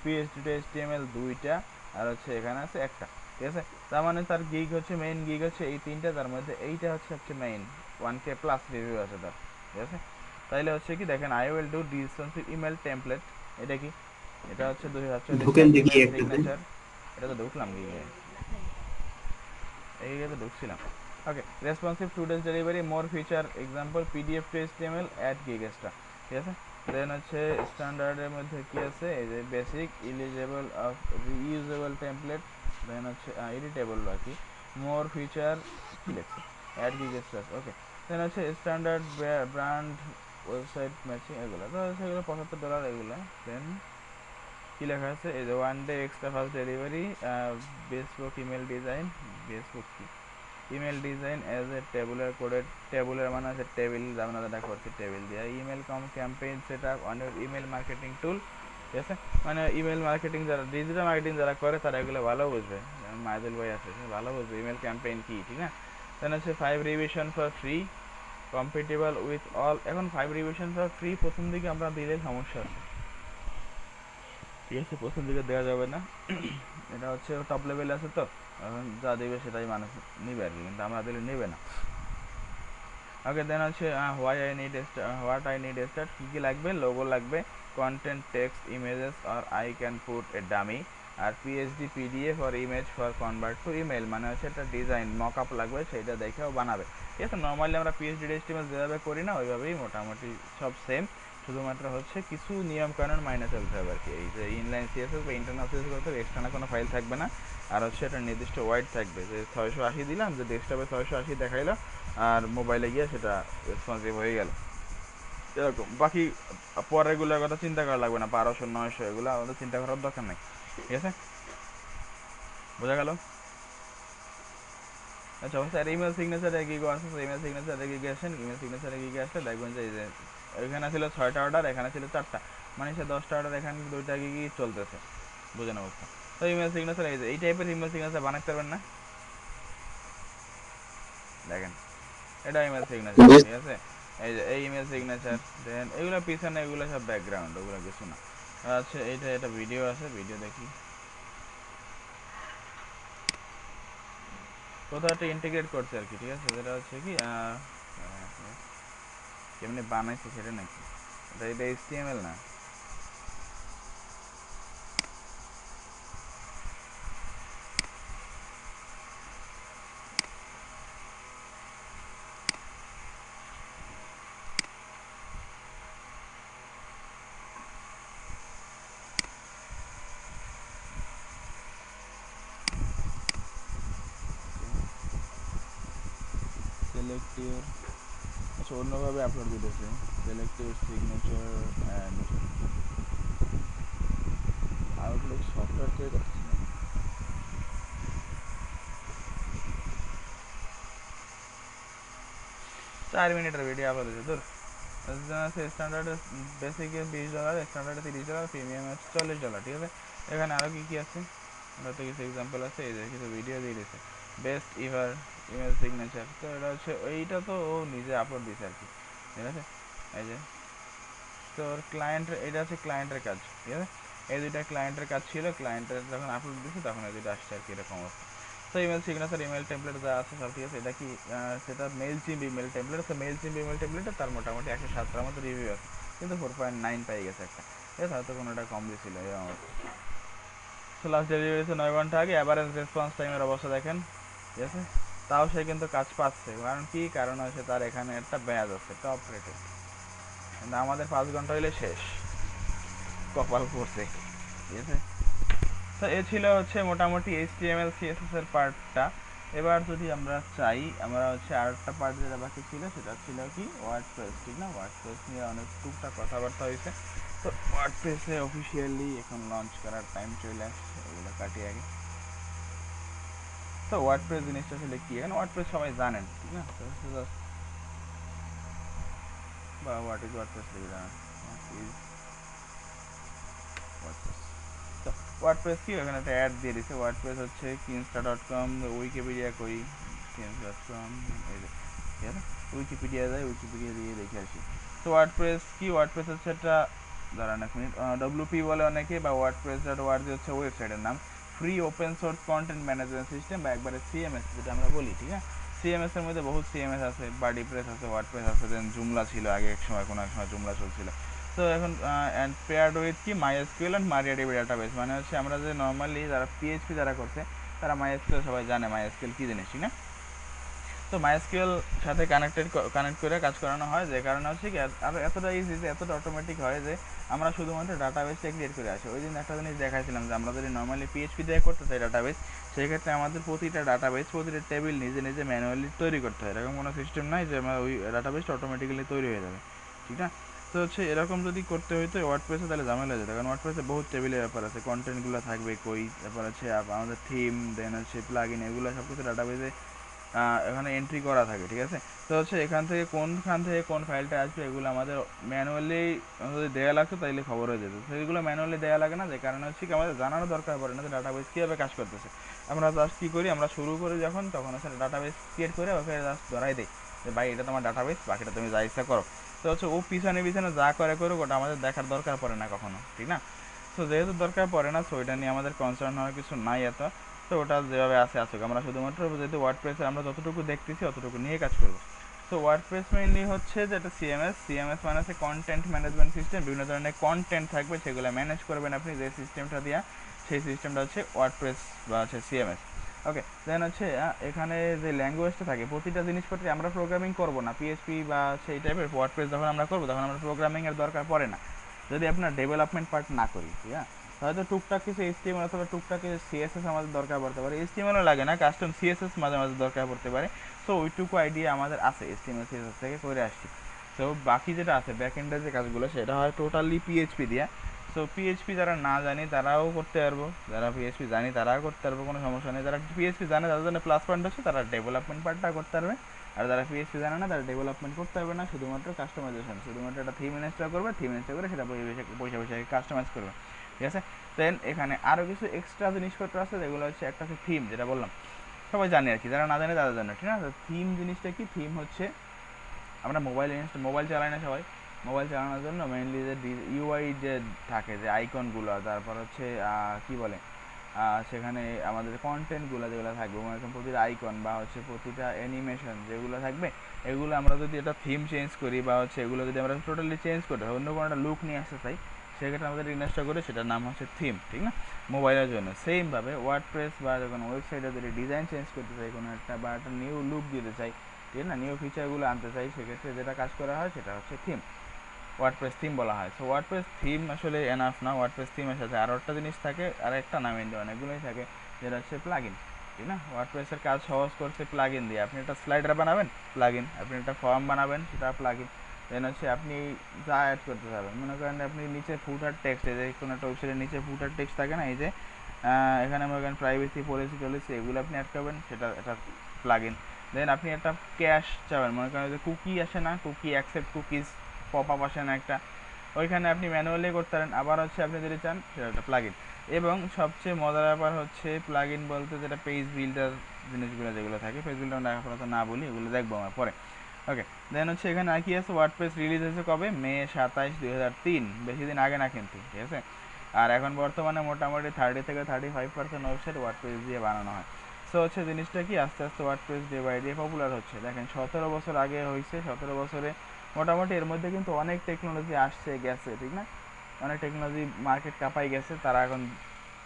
পিএইচপি টু এইচটিএমএল 2টা, আর হচ্ছে এখানে আছে একটা, ঠিক আছে। তার মানে তার গিগ হচ্ছে, মেইন গিগ হচ্ছে এই তিনটা, তার মধ্যে এইটা হচ্ছে মেইন, 1K প্লাস রিভিউ আছে তার, ঠিক আছে। তাইলে হচ্ছে কি দেখেন I will do responsive email template, এটা কি, এটা হচ্ছে 247টা ঢুকেন দেখি ইমেল একটাতে। সিগনেচার। এটা তো ঢুকলাম গিয়ে, এই তো ঢুকছিলাম। Okay, responsive two days delivery, more feature example PDF to HTML add gig extra, ঠিক আছে। দেন হচ্ছে স্ট্যান্ডার্ডের মধ্যে কি আছে, এই যে basic eligible of reusable template, then হচ্ছে এডিটেবল আর কি, মোর ফিচার কি লেখছে, add gig extra, okay. Then হচ্ছে স্ট্যান্ডার্ড ব্র্যান্ড ওয়েবসাইট ম্যাচিং, এগুলো তো সেগুলো $75 এগুলো। দেন কি লেখা আছে, এই যে 1 day extra fast delivery, bespoke email design, bespoke কি email design as a tabular coded, tabular মানে হচ্ছে টেবিল, আমরা যেটা করছি টেবিল দিয়ে, email campaign set up on email marketing tool, ঠিক আছে। মানে ইমেল মার্কেটিং যারা ডিজিটাল মার্কেটিং যারা করে তারা এগুলো ভালো বুঝবে, যেমন মাইদুল ভাই আছে সে ভালো বুঝবে ইমেল ক্যাম্পেইন কি, ঠিক না। দেন হচ্ছে 5 revision for free compatible with all. এখন 5 রিভিশন ফর ফ্রি প্রথম দিকে আমরা দিলে সমস্যা আছে, ঠিক আছে, প্রথম দিকে দেওয়া যাবে না। এটা হচ্ছে টপ লেভেলে আছে, তো এখন যা দেবে সেটাই মানুষ নিবে আর কি, কিন্তু আমরা দিলে নেবে না। ওকে, দেন হচ্ছে হোয়াট আই নিড স্টার্ট, কী কী লাগবে, লোগো লাগবে, কন্টেন্ট টেক্সট ইমেজেস আর I can put a dummy, আর পিএইচডি পিডিএফ আর image for convert to email, মানে হচ্ছে একটা ডিজাইন মক আপ লাগবে, সেইটা দেখেও বানাবে, ঠিক আছে। নর্মালি আমরা পিএইচডি এস্টিমেট যেভাবে করি না ওইভাবেই মোটামুটি সব সেম, শুধুমাত্র হচ্ছে কিছু নিয়ম কানুন মাইনে চলতে হবে আর কি। এই যে ইনলাইন সিএসএস বা ইন্টারনাল সিএসএস করতে হবে, এক্সটার্নাল কোনো ফাইল থাকবে না, আর হচ্ছে একটা নির্দিষ্ট ওয়াইড থাকবে, যে 680 দিলাম, যে ডেস্কটপে 680 দেখাইলো আর মোবাইলে গিয়ে সেটা রেসপন্সিভ হয়ে গেল, এরকম। বাকি পরেরগুলোর কথা চিন্তা করা লাগবে না, 1200 900 এগুলো আমাদের চিন্তা করার দরকার নেই, ঠিক আছে, বোঝা গেল। আচ্ছা, স্যার ইমেল সিগনেচার একই আছে, ইমেল সিগনেচার একই গেছেন, ইমেল সিগনেচার একই আসলে দেখবেন যে এই যে এখানে ছিল 6টা অর্ডার, এখানে ছিল 4টা, মানে সে 10টা অর্ডার, এখানে 2টা কি চলতেছে, বুঝেন অবস্থা। তো ইমেল সিগনেচার এই যে এই টাইপের ইমেল সিগনেচার বানাতে পারবেন না, দেখেন এটা ইমেল সিগনেচার, ঠিক আছে। এই যে এই ইমেল সিগনেচার, দেন এগুলো পিছনে এগুলো সব ব্যাকগ্রাউন্ড, ওগুলো কিছু না। আচ্ছা, এইটা এটা ভিডিও আছে, ভিডিও দেখি, কোথাও একটা ইন্টিগ্রেট করছে আর কি, ঠিক আছে, যেটা হচ্ছে কি কেমনি বানাইছে সেটা নাকি, এটা HTML না। সিলেক্ট ইউর, আচ্ছা অন্যভাবে আপলোড দিতেছে, select your signature and Outlook software থেকে করতেছে না। 4 মিনিটের ভিডিও আপলোড দিচ্ছে তোর স্ট্যান্ডার্ড বেসিকে $20, স্ট্যান্ডার্ডে $30, প্রিমিয়াম আছে $40, ঠিক আছে। এখানে আরও কী কী আছে, ওটাতে কিছু এক্সাম্পল আছে, এই যে কিছু ভিডিও দিয়ে দিয়েছে, বেস্ট ইভার ইমেল সিগনেচার। তো এটা হচ্ছে এইটা তো ও নিজে আপলোড দিয়েছে আর কি, ঠিক আছে। এই যে তোর ক্লায়েন্ট, এটা হচ্ছে ক্লায়েন্টের কাজ, ঠিক আছে। এই দুইটা ক্লায়েন্টের কাজ ছিল, ক্লায়েন্টের যখন আপলোড দিয়েছে তখন এই দুইটা আসছে আর কি, এরকম অবস্থা। তো ইমেল সিগনেচার, ইমেল টেমপ্লেট যা আছে সব ঠিক আছে। এটা কি সেটা মেইলচিম্প ইমেল টেমপ্লেট, তো মেইলচিম্প ইমেল টেমপ্লেটে তার মোটামুটি 107টার মতো রিভিউ আছে, কিন্তু 4.9 পাই গেছে একটা, ঠিক আছে। হয়তো কোনোটা কম দিয়েছিল এই আমার। তো লাস্ট ডেলিভারি হয়েছে 9 ঘন্টা আগে। অ্যাভারেজ রেসপন্স টাইমের অবস্থা দেখেন, ঠিক আছে। তাও সে কিন্তু কাজ পাচ্ছে, কারণ কি কারণ হচ্ছে তার এখানে একটা ব্যাজ আছে টপ রেটেড, কিন্তু আমাদের 5 ঘন্টা হইলে শেষ, কপাল পড়ছে, ঠিক আছে। তো এ ছিল হচ্ছে মোটামুটি HTML CSS এর পার্টটা। এবার যদি আমরা চাই, আমরা হচ্ছে আরেকটা পার্ট যেটা বাকি ছিল সেটা ছিল কি ওয়ার্ডপ্রেস, ঠিক না। ওয়ার্ডপ্রেস নিয়ে অনেক টুকটাক কথাবার্তা হয়েছে। তো ওয়ার্ডপ্রেসে অফিসিয়ালি এখন লঞ্চ করার টাইম চলে আসছে, এগুলো কাটিয়ে আগে। তো ওয়ার্ডপ্রেস জিনিসটা আসলে কি, এখন ওয়ার্ডপ্রেস সবাই জানেন, ঠিক না। তো জাস্ট বা হোয়াট ইজ ওয়ার্ডপ্রেস লিখে জানেন, হোয়াট ইজ ওয়ার্ডপ্রেস। তো ওয়ার্ডপ্রেস কি, এখানে একটা অ্যাড দিয়ে দিচ্ছে। ওয়ার্ডপ্রেস হচ্ছে কিনস্টা.com, উইকিপিডিয়া কই, কিনস.com, এই যে ঠিক আছে। উইকিপিডিয়া যায়, উইকিপিডিয়া দিয়ে দেখে আসি। তো ওয়ার্ডপ্রেস কি, ওয়ার্ডপ্রেস হচ্ছে একটা, দাঁড়ান এক মিনিট, WP বলে অনেকে, বা ওয়ার্ডপ্রেস.org হচ্ছে ওয়েবসাইটের নাম। Free open source content management system, বা একবারে CMS যেটা আমরা বলি, ঠিক আছে। CMS এর মধ্যে বহুত CMS আছে, বার্ডিপ্রেস আছে, ওয়ার্ডপ্রেস আছে, দেন জুমলা ছিল আগে এক সময়, কোনো এক সময় জুমলা চলছিল। তো এখন অ্যান্ড পেয়ার্ড উইথ কি MySQL অ্যান্ড MariaDB ডাটাবেস, মানে হচ্ছে আমরা যে নর্মালি যারা PHP যারা করছে তারা MySQL সবাই জানে MySQL কী জিনিস, ঠিক না। তো MySQL সাথে কানেক্ট করে কাজ করানো হয়, যে কারণে হচ্ছে কি আর এতটা ইজি, যে এতটা অটোমেটিক হয় যে আমরা শুধুমাত্র ডাটাবেসটা ক্রিয়েট করে আসি। ওই দিন একটা জিনিস দেখাইছিলাম যে আমরা যদি নর্মালি PHP দিয়ে করতে চাই ডাটাবেস, সেক্ষেত্রে আমাদের প্রতিটা ডাটাবেস, প্রতিটা টেবিল নিজে নিজে ম্যানুয়ালি তৈরি করতে হয়। এরকম কোনো সিস্টেম নাই যে আমার ওই ডাটাবেসটা অটোমেটিক্যালি তৈরি হয়ে যাবে, ঠিক না। তো হচ্ছে এরকম যদি করতে হইতো ওয়ার্ডপ্রেসে, তাহলে ঝামেলা হয়ে যেত, কারণ ওয়ার্ডপ্রেসে বহুত টেবিলের ব্যাপার আছে, কন্টেন্টগুলো থাকবে কই, তারপর হচ্ছে আমাদের থিম, দেন হচ্ছে প্লাগইন, এগুলো সব কিছু ডাটাবেসে এখানে এন্ট্রি করা থাকে, ঠিক আছে। তো হচ্ছে এখান থেকে কোনখান থেকে কোন ফাইলটা আসবে এগুলো আমাদের ম্যানুয়ালি যদি দেওয়া লাগতো তাইলে খবর হয়ে যেত। তো এগুলো ম্যানুয়ালি দেওয়া লাগে না, যে কারণে হচ্ছে কি আমাদের জানানো দরকার পড়ে না যে ডাটাবেস কীভাবে কাজ করতেছে। আমরা জাস্ট কী করি, আমরা শুরু করি যখন, তখন হচ্ছে ডাটাবেস ক্রিয়েট করে ওকে জাস্ট ধরাই দিই যে ভাই এটা তোমার ডাটাবেস, বাকিটা তুমি যা ইচ্ছা করো। তো হচ্ছে ও পিছনে পিছনে যা করে করুক, ওটা আমাদের দেখার দরকার পড়ে না কখনো, ঠিক না। তো যেহেতু দরকার পড়ে না, সো এটা নিয়ে আমাদের কনসার্ন হওয়ার কিছু নাই এত। তো ওটা যেভাবে আছে আসুক, আমরা শুধুমাত্র যেহেতু ওয়ার্ডপ্রেসের আমরা যতটুকু দেখতেছি অতটুকু নিয়ে কাজ করবো। তো ওয়ার্ডপ্রেস মেইনলি হচ্ছে যেটা CMS মানে হচ্ছে কন্টেন্ট ম্যানেজমেন্ট সিস্টেম। বিভিন্ন ধরনের কন্টেন্ট থাকবে, সেগুলো ম্যানেজ করবেন আপনি যে সিস্টেমটা দিয়া, সেই সিস্টেমটা হচ্ছে ওয়ার্ডপ্রেস বা হচ্ছে CMS। ওকে, দেন হচ্ছে এখানে যে ল্যাঙ্গুয়েজটা থাকে, প্রতিটা জিনিসপত্রে আমরা প্রোগ্রামিং করবো না, PHP বা সেই টাইপের। ওয়ার্ডপ্রেস যখন আমরা করবো তখন আমরা প্রোগ্রামিংয়ের দরকার পড়ে না, যদি আপনার ডেভেলপমেন্ট পার্ট না করি, ঠিক আছে। হয়তো টুকটাক কিছু HTML অথবা টুকটাক CSS আমাদের দরকার পড়তে পারে, HTML-ও লাগে না, কাস্টম CSS মাঝে মাঝে দরকার পড়তে পারে। সো ওইটুকু আইডিয়া আমাদের আছে, HTML CSS থেকে করে আসছি। তো বাকি যেটা আছে ব্যাকএন্ডের যে কাজগুলো, সেটা হয় টোটালি PHP দিয়ে। সো PHP যারা না জানি তারাও করতে পারবো, যারা PHP জানি তারাও করতে পারবো, কোনো সমস্যা নেই। যারা PHP জানে তাদের জন্য প্লাস পয়েন্ট হচ্ছে তারা ডেভেলপমেন্ট পার্টটা করতে পারবে, আর যারা PHP জানে না তারা ডেভেলপমেন্ট করতে পারবে না, শুধুমাত্র কাস্টমাইজেশন, শুধুমাত্র একটা থিম ইনস্টল করবে, থিম ইনস্টল করে সেটা পয়সা কাস্টমাইজ করবে, ঠিক আছে। দেন এখানে আরও কিছু এক্সট্রা জিনিসপত্র আছে, যেগুলো হচ্ছে একটা হচ্ছে থিম, যেটা বললাম সবাই জানে আর কি, যারা না জানে তাদের জন্য, ঠিক আছে। থিম জিনিসটা কি, থিম হচ্ছে আমরা মোবাইল চালাই না সবাই, মোবাইল চালানোর জন্য মেইনলি যে UI যে থাকে, যে আইকনগুলো, তারপর হচ্ছে কি বলে সেখানে আমাদের কন্টেন্টগুলো যেগুলো থাকবে, প্রতিটা আইকন বা হচ্ছে প্রতিটা অ্যানিমেশন যেগুলো থাকবে, এগুলো আমরা যদি একটা থিম চেঞ্জ করি বা হচ্ছে এগুলো যদি আমরা টোটালি চেঞ্জ করি, অন্য কোনো একটা লুক নিয়ে আসতে চাই, সেক্ষেত্রে আমাদের ইনস্টল করে সেটার নাম হচ্ছে থিম, ঠিক না, মোবাইলের জন্য। সেমভাবে ওয়ার্ডপ্রেস বা কোনো ওয়েবসাইটে যদি ডিজাইন চেঞ্জ করতে চাই কোনো একটা, বা একটা নিউ লুক দিতে চাই, ঠিক না, নিউ ফিচারগুলো আনতে চাই, সেক্ষেত্রে যেটা কাজ করা হয় সেটা হচ্ছে থিম, ওয়ার্ডপ্রেস থিম বলা হয়। সো ওয়ার্ডপ্রেস থিম আসলে এনাফ না, ওয়ার্ডপ্রেস থিমের সাথে আরও একটা জিনিস থাকে, আর একটা না মেনলি অনেকগুলোই থাকে, যেটা হচ্ছে প্লাগইন, ঠিক না? ওয়ার্ডপ্রেসের কাজ সহজ করছে প্লাগইন দিয়ে। আপনি একটা স্লাইডার বানাবেন, প্লাগইন। আপনি একটা ফর্ম বানাবেন, সেটা প্লাগইন। দেন হচ্ছে আপনি যা অ্যাড করতে পারবেন, মনে করেন আপনি নিচে ফুটার টেক্সট, এই যে কোনো একটা ওয়েবসাইটের নিচে ফুটার টেক্সট থাকে না, এই যে এখানে মনে করেন প্রাইভেসি পলিসি টলিসি এগুলো আপনি অ্যাড করবেন, সেটা একটা প্লাগইন। দেন আপনি একটা ক্যাশ চাবেন, মনে করেন যে কুকি আসে না, cookie accept cookies pop up আসে না একটা, ওইখানে আপনি ম্যানুয়ালি করতে পারেন। আবার হচ্ছে আপনি যদি চান সেটা একটা প্লাগইন। এবং সবচেয়ে মজার ব্যাপার হচ্ছে প্লাগইন বলতে যেটা পেজ বিল্ডার জিনিসগুলো যেগুলো থাকে, পেজ বিল্ডার আপাতত না বলি, এগুলো দেখবো আমরা পরে। ওকে, দেন হচ্ছে এখানে আর কি আছে, ওয়ার্ডপ্রেস রিলিজ হয়েছে কবে, মে 27, 2003, বেশি দিন আগে না কিন্তু, ঠিক আছে। আর এখন বর্তমানে মোটামুটি 30-35% ওয়েবসাইট ওয়ার্ডপ্রেস দিয়ে বানানো হয়। সো হচ্ছে জিনিসটা কি, আস্তে আস্তে WordPress day by day popular হচ্ছে। দেখেন 17 বছর আগে হয়েছে, 17 বছরে মোটামুটি এর মধ্যে কিন্তু অনেক টেকনোলজি আসছে গেছে, ঠিক না? অনেক টেকনোলজি মার্কেট কাঁপাই গেছে, তারা এখন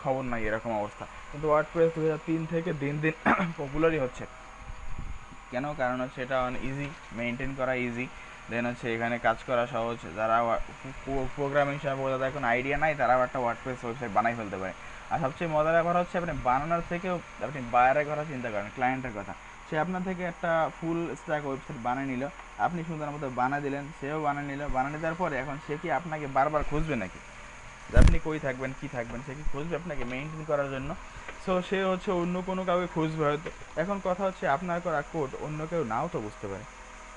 খবর নাই এরকম অবস্থা। কিন্তু ওয়ার্ডপ্রেস 2003 থেকে দিন দিন পপুলারই হচ্ছে। কেন? কারণ হচ্ছে এটা অনেক ইজি, মেনটেন করা ইজি। দেন হচ্ছে এখানে কাজ করা সহজ। যারা প্রোগ্রামিং সম্পর্কে যাদের এখন আইডিয়া নাই, তারাও একটা ওয়ার্ডপ্রেস ওয়েবসাইট বানাই ফেলতে পারে। আর সবচেয়ে মজার ব্যাপার হচ্ছে আপনি বানানোর থেকেও আপনি বায়ারের কথা চিন্তা করেন, ক্লায়েন্টের কথা। সে আপনার থেকে একটা ফুল স্ট্যাক ওয়েবসাইট বানিয়ে নিল, আপনি সুন্দর মতো বানিয়ে দিলেন, সেও বানিয়ে নিল। বানিয়ে দেওয়ার পরে এখন সে কি আপনাকে বারবার খুঁজবে নাকি যে আপনি কই থাকবেন, কি থাকবেন? সে কি খুঁজবে আপনাকে মেনটেন করার জন্য? সো সে হচ্ছে অন্য কোনো কাউকে খুঁজবে হয়তো। এখন কথা হচ্ছে আপনার করা কোড অন্য কেউ নাও তো বুঝতে পারে,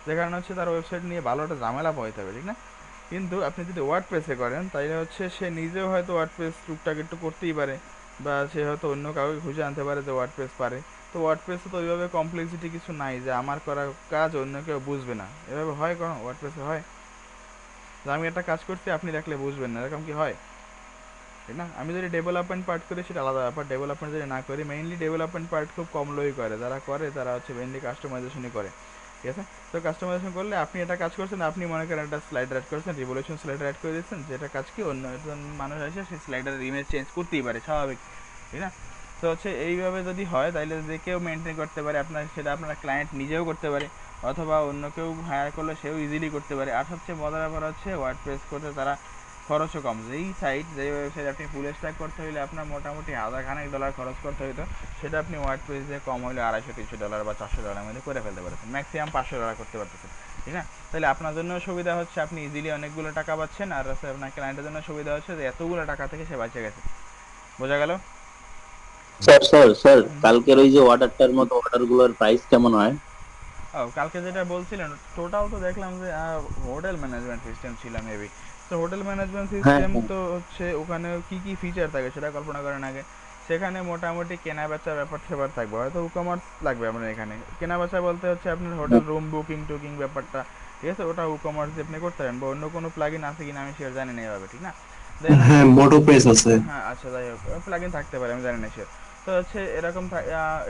যে কারণে হচ্ছে তার ওয়েবসাইট নিয়ে ভালো একটা ঝামেলা পাইতে হবে, ঠিক না? কিন্তু আপনি যদি ওয়ার্ডপ্রেসে করেন, তাইলে হচ্ছে সে নিজেও হয়তো ওয়ার্ডপ্রেস টুকটাক একটু করতেই পারে, বা সে হয়তো অন্য কাউকে খুঁজে আনতে পারে যে ওয়ার্ডপ্রেস পারে। তো ওয়ার্ডপ্রেসে তো ওইভাবে কমপ্লেক্সিটি কিছু নাই যে আমার করা কাজ অন্য কেউ বুঝবে না। এভাবে হয় কোনো ওয়ার্ডপ্রেসে হয় যে আমি একটা কাজ করছি আপনি দেখলে বুঝবেন না, এরকম কি হয়? ঠিক না? আমি যদি ডেভেলপমেন্ট পার্ট করি সেটা আলাদা ব্যাপার, ডেভেলপমেন্ট যদি না করি, মেইনলি ডেভেলপমেন্ট পার্ট খুব কম লোকই করে, যারা করে তারা হচ্ছে মেইনলি কাস্টমাইজেশনই করে, ঠিক আছে। তো কাস্টমাইজেশন করলে আপনি এটা কাজ করছেন, আপনি মনে করেন একটা স্লাইডার অ্যাড করছেন, রিভলিউশন স্লাইডার অ্যাড করে দিচ্ছেন, যেটা কাজ কি অন্য একজন মানুষ এসে সেই স্লাইডারের ইমেজ চেঞ্জ করতেই পারে, স্বাভাবিক, ঠিক না? তো হচ্ছে এইভাবে যদি হয় তাহলে যে কেউ মেনটেন করতে পারে আপনার, সেটা আপনার ক্লায়েন্ট নিজেও করতে পারে, অথবা অন্য কেউ হায়ার করলে সেও ইজিলি করতে পারে। আর সবচেয়ে মজার ব্যাপার হচ্ছে ওয়ার্ডপ্রেস করতে তারা খরচও কম। যেই সাইট, যেই ওয়েবসাইট আপনি ফুল স্ট্যাক করতে হলে আপনার মোটামুটি $1000 খরচ করতে হতো, সেটা আপনি ওয়ার্ডপ্রেস দিয়ে কম হলে $250-300 বা $400 মধ্যে করে ফেলতে পারতেন, ম্যাক্সিমাম $500 করতে পারতেছেন, ঠিক না? তাহলে আপনার জন্য সুবিধা হচ্ছে আপনি ইজিলি অনেকগুলো টাকা পাচ্ছেন, আর হচ্ছে আপনার ক্লায়েন্টের জন্য সুবিধা হচ্ছে যে এতগুলো টাকা থেকে সে বাঁচে গেছে। বোঝা গেল? স্যার কালকের ওই যে অর্ডারটার মতো অর্ডার গুলোর প্রাইস কেমন হয়? ও, কালকে যেটা বলছিলেন টোটাল তো দেখলাম যে হোটেল ম্যানেজমেন্ট সিস্টেম ছিল মেবি। তো হোটেল ম্যানেজমেন্ট হ্যাঁ সিস্টেম হ্যাঁ। তো হচ্ছে ওখানে কি কি ফিচার থাকে সেটা কল্পনা করেন আগে। সেখানে মোটামুটি কেনা বেচার ব্যাপার স্যাপার থাকবে, হয়তো ই কমার্স লাগবে আপনার এখানে। কেনা বেচা বলতে হচ্ছে আপনার হোটেল রুম বুকিং টুকিং ব্যাপারটা, ঠিক আছে, ওটা ই কমার্স দিয়ে আপনি করতে পারেন, বা অন্য কোনো প্লাগইন আছে কিনা আমি শিওর জানি না এভাবে, ঠিক না? দেন হচ্ছে হ্যাঁ, মোটো প্রেস আছে। হ্যাঁ, আচ্ছা যাই হোক, প্লাগইন থাকতে পারে, আমি জানি না শিওর। তো হচ্ছে এরকম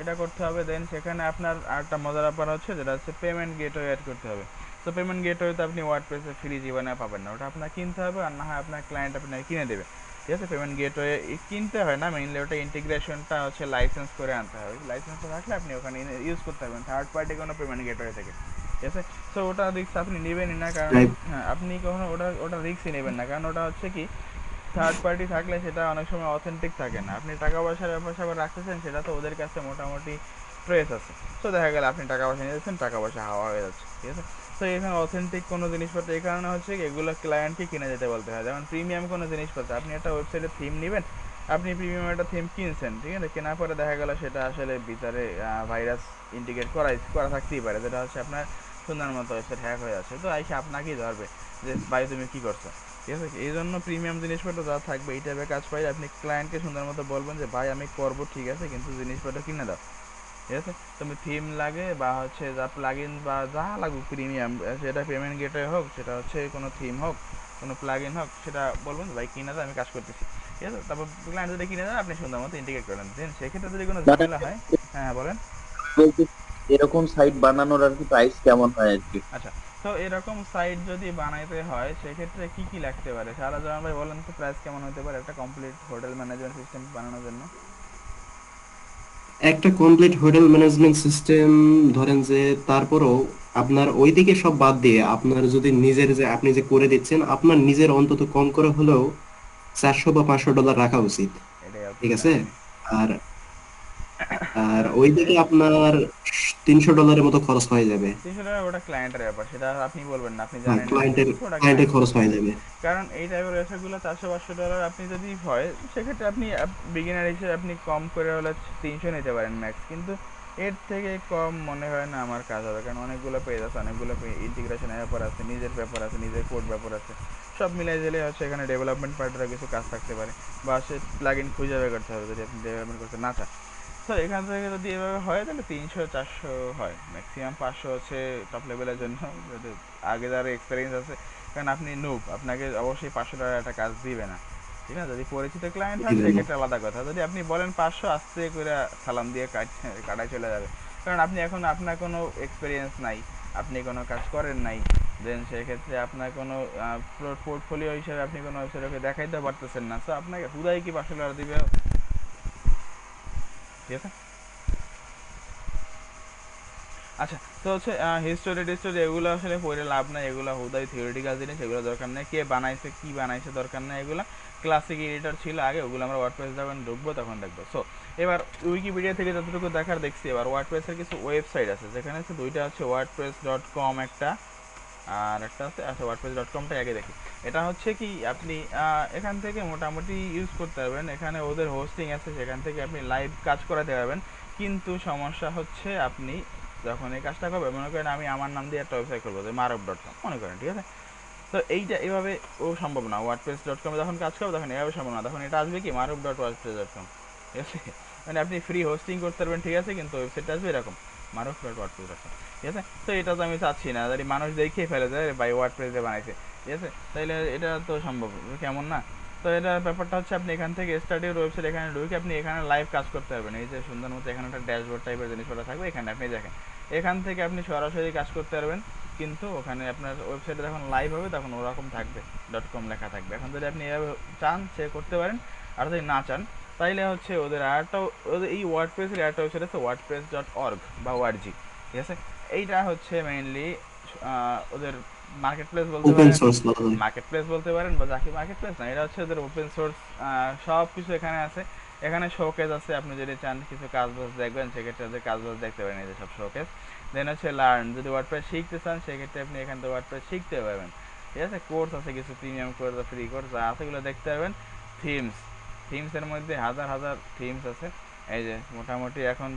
এটা করতে হবে। দেন সেখানে আপনার আরেকটা মজার ব্যাপার হচ্ছে যেটা হচ্ছে পেমেন্ট গেটওয়ে অ্যাড করতে হবে। তো পেমেন্ট গেটওয়েতে আপনি ওয়ার্ডপ্রেসে ফ্রি জীবনে পাবেন না, ওটা আপনার কিনতে হবে, আর না হয় আপনার ক্লায়েন্ট আপনাকে কিনে দেবে, ঠিক আছে। পেমেন্ট গেটওয়ে কিনতে হয় না, মেইনলি ওটা ইন্টিগ্রেশনটা হচ্ছে লাইসেন্স করে আনতে হবে। লাইসেন্সটা থাকলে আপনি ওখানে ইউজ করতে পারবেন থার্ড পার্টি কোনো পেমেন্ট গেটওয়ে থেকে, ঠিক আছে। সো ওটা রিস্ক আপনি নেবেনই না, কারণ হ্যাঁ, আপনি কখনো ওটা রিস্কই নেবেন না, কারণ ওটা হচ্ছে কি থার্ড পার্টি থাকলে সেটা অনেক সময় অথেন্টিক থাকে না। আপনি টাকা পয়সার ব্যাপার স্যাপার রাখতেছেন, সেটা তো ওদের কাছে মোটামুটি ট্রেস আছে। তো দেখা গেল আপনি টাকা পয়সা নিয়ে যাচ্ছেন, টাকা পয়সা হাওয়া হয়ে যাচ্ছে, ঠিক আছে। তো এখানে অথেন্টিক কোনো জিনিসপত্র এই কারণে হচ্ছে কি এগুলো ক্লায়েন্টকে কিনে যেতে বলতে হয়। যেমন প্রিমিয়াম কোনো জিনিসপত্র, আপনি একটা ওয়েবসাইটে থিম নেবেন, আপনি প্রিমিয়াম একটা থিম কিনছেন, ঠিক আছে, কেনার পরে দেখা গেল সেটা আসলে ভিতরে ভাইরাস ইন্টিগ্রেট করা থাকতেই পারে, যেটা হচ্ছে আপনার সুন্দর মতো ওয়েবসাইট হ্যাক হয়ে যাচ্ছে। তো এসে আপনাকেই ধরবে যে ভাই তুমি কী করছো, ঠিক আছে। এই জন্য প্রিমিয়াম জিনিসপত্র যা থাকবে এই টাইপের কাজ পাইলে আপনি ক্লায়েন্টকে সুন্দর মতো বলবেন যে ভাই আমি করবো, ঠিক আছে, কিন্তু জিনিসপত্র কিনে দাও, ঠিক আছে। তুমি থিম লাগে বা হচ্ছে যা প্লাগইন বা যা লাগুক প্রিমিয়াম, সেটা পেমেন্ট গেটওয়ে হোক, সেটা হচ্ছে কোনো থিম হোক, কোনো প্লাগইন হোক, সেটা বলবেন ভাই কিনে দাও, আমি কাজ করতেছি, ঠিক আছে। তারপর ক্লায়েন্ট যদি কিনে দেন আপনি সুন্দর মতো ইন্টিগ্রেট করেন। দেন সেক্ষেত্রে যদি কোনো মানে ঝামেলা হয়, হ্যাঁ বলেন। বলতে এরকম সাইট বানানোর আর কি প্রাইস কেমন হয় আর কি? আচ্ছা, তো এরকম সাইট যদি বানাইতে হয় সেক্ষেত্রে কি কি লাগতে পারে শাহরাজামান ভাই বলেন তো, প্রাইস কেমন হতে পারে একটা কমপ্লিট হোটেল ম্যানেজমেন্ট সিস্টেম বানানোর জন্য? একটা কমপ্লিট হোটেল ম্যানেজমেন্ট সিস্টেম ধরেন যে, তারপরও আপনার ওইদিকে সব বাদ দিয়ে আপনার যদি নিজের যে আপনি যে করে দিচ্ছেন, আপনার নিজের অন্তত কম করে হলেও $400 বা $500 রাখা উচিত, এটাই হচ্ছে ঠিক আছে। কাহিনী। আর আর ওইদিকে আপনার $300 মতো খরচ হয়ে যাবে। 300 টাকা ওটা ক্লায়েন্টের ব্যাপার, সেটা আপনি বলবেন না, আপনি হ্যাঁ, জানেন না ক্লায়েন্টের কিছু, ওটা ক্লায়েন্টের ক্লায়েন্ট। খরচ হয়ে যাবে। কারণ এই টাইপের ওয়েবসাইটগুলো $400-500 আপনি যদি হয়, সেক্ষেত্রে আপনি বিগিনার হিসেবে আপনি কম করে হলে 300 নিতে পারেন ম্যাক্স, কিন্তু এর থেকে কম মনে হয় না আমার কাজ হবে। কারণ অনেকগুলো পেজ আছে, অনেকগুলো ইন্টিগ্রেশনের ব্যাপার আছে, নিজের ব্যাপার আছে, নিজের কোড ব্যাপার আছে, সব মিলাই দিলে হচ্ছে এখানে ডেভেলপমেন্ট পার্টেরও কিছু কাজ থাকতে পারে, বা সে প্লাগ ইন খুঁজে বের করতে হবে যদি আপনি ডেভেলপমেন্ট করতে না চান। তো এখান থেকে যদি এভাবে হয় তাহলে 300-400 হয়, ম্যাক্সিমাম 500 হচ্ছে টপ লেভেলের জন্য, যদি আগে যারা এক্সপিরিয়েন্স আছে। কারণ আপনি নুব, আপনাকে অবশ্যই 500 টাকা একটা কাজ দিবে না, ঠিক আছে? যদি পরিচিত ক্লায়েন্ট হয় দিবেন না। সেক্ষেত্রে আলাদা কথা, যদি আপনি বলেন 500, আস্তে করে সালাম দিয়ে কাটায় চলে যাবে। কারণ আপনি এখন আপনার কোনো এক্সপিরিয়েন্স নাই, আপনি কোনো কাজ করেন নাই, দেন সেক্ষেত্রে আপনার কোনো পোর্টফোলিও হিসেবে আপনি কোনো ওয়েবসাইটকে দেখাইতে পারতেছেন না, সো আপনাকে হুদাই কি 500 টাকা দিবে, ঠিক আছে? আচ্ছা, তো হচ্ছে হিস্টোরি টিস্টোরি এগুলো আসলে পড়ে লাভ নাই, এগুলো হুদাই থিওরিটিক্যাল জিনিস, এগুলো দরকার নেই। কে বানাইছে কি বানাইছে দরকার নেই, এগুলো ক্লাসিক এডিটর ছিল আগে, ওগুলো আমরা ওয়ার্ডপ্রেস যখন ঢুকবো তখন দেখবো। সো এবার উইকিপিডিয়া থেকে যতটুকু দেখার দেখছি, এবার ওয়ার্ডপ্রেসের কিছু ওয়েবসাইট আছে, যেখানে হচ্ছে দুইটা হচ্ছে wordpress.com একটা, আর একটা আছে, আচ্ছা wordpress.comটা আগে দেখি। এটা হচ্ছে কি আপনি এখান থেকে মোটামুটি ইউজ করতে পারবেন, এখানে ওদের হোস্টিং আছে, সেখান থেকে আপনি লাইভ কাজ করাতে পারবেন। কিন্তু সমস্যা হচ্ছে আপনি যখন এই কাজটা করবেন, মনে করেন আমি আমার নাম দিয়ে একটা ওয়েবসাইট করবো যে maruf.com মনে করেন, ঠিক আছে? তো এইটা এভাবে ও সম্ভব না, wordpress.com যখন কাজ করবে তখন এভাবে সম্ভব না, তখন এটা আসবে কি maruf.wordpress.com, ঠিক আছে? মানে আপনি ফ্রি হোস্টিং করতে পারবেন, ঠিক আছে, কিন্তু ওয়েবসাইটটা আসবে এরকম maruf.wordpress.com, ঠিক আছে? তো এটা তো আমি চাচ্ছি না, যদি মানুষ দেখে ফেলে যায় ভাই ওয়ার্ডপ্রেসে বানাইছে, ঠিক আছে, তাইলে এটা তো সম্ভব কেমন না। তো এটা ব্যাপারটা হচ্ছে আপনি এখান থেকে স্টাডির ওয়েবসাইট, এখানে ঢুকে আপনি এখানে লাইভ কাজ করতে পারবেন, এই যে সুন্দর মতো এখানে একটা ড্যাশবোর্ড টাইপের জিনিসটা থাকবে, এখানে আপনি দেখেন, এখান থেকে আপনি সরাসরি কাজ করতে পারবেন। কিন্তু ওখানে আপনার ওয়েবসাইটে যখন লাইভ হবে তখন ওরকম থাকবে, .com লেখা থাকবে। এখন যদি আপনি এভাবে চান সে করতে পারেন, আর যদি না চান তাইলে হচ্ছে ওদের আরেকটা, ওদের এই ওয়ার্ডপ্রেসের আরেকটা ওয়েবসাইট আছে wordpress.org বা ওয়ার্ডজি, ঠিক আছে? এইটা হচ্ছে মেইনলি ওদের মার্কেট প্লেস বলতে ওপেন পারেন, সোর্স বলা যায়। মার্কেট প্লেস বলতে পারেন, বা যাকে মার্কেট প্লেস না, এটা হচ্ছে ওদের ওপেন সোর্স, সব কিছু এখানে আছে। এখানে শোকেজ আছে, আপনি যদি চান কিছু কাজ বাজ দেখবেন সেক্ষেত্রে ওদের কাজ বাজ দেখতে পারেন, এই যে সব শোকেজ। দেন হচ্ছে লার্ন, যদি ওয়ার্ডপ্রেস শিখতে চান সেক্ষেত্রে আপনি এখান থেকে ওয়ার্ডপ্রেস শিখতে পারবেন, ঠিক আছে? কোর্স আছে কিছু, প্রিমিয়াম কোর্স বা ফ্রি কোর্স যা আছে এগুলো দেখতে পারবেন। থিমস, থিমসের মধ্যে হাজার হাজার থিমস আছে, এই যে মোটামুটি এখন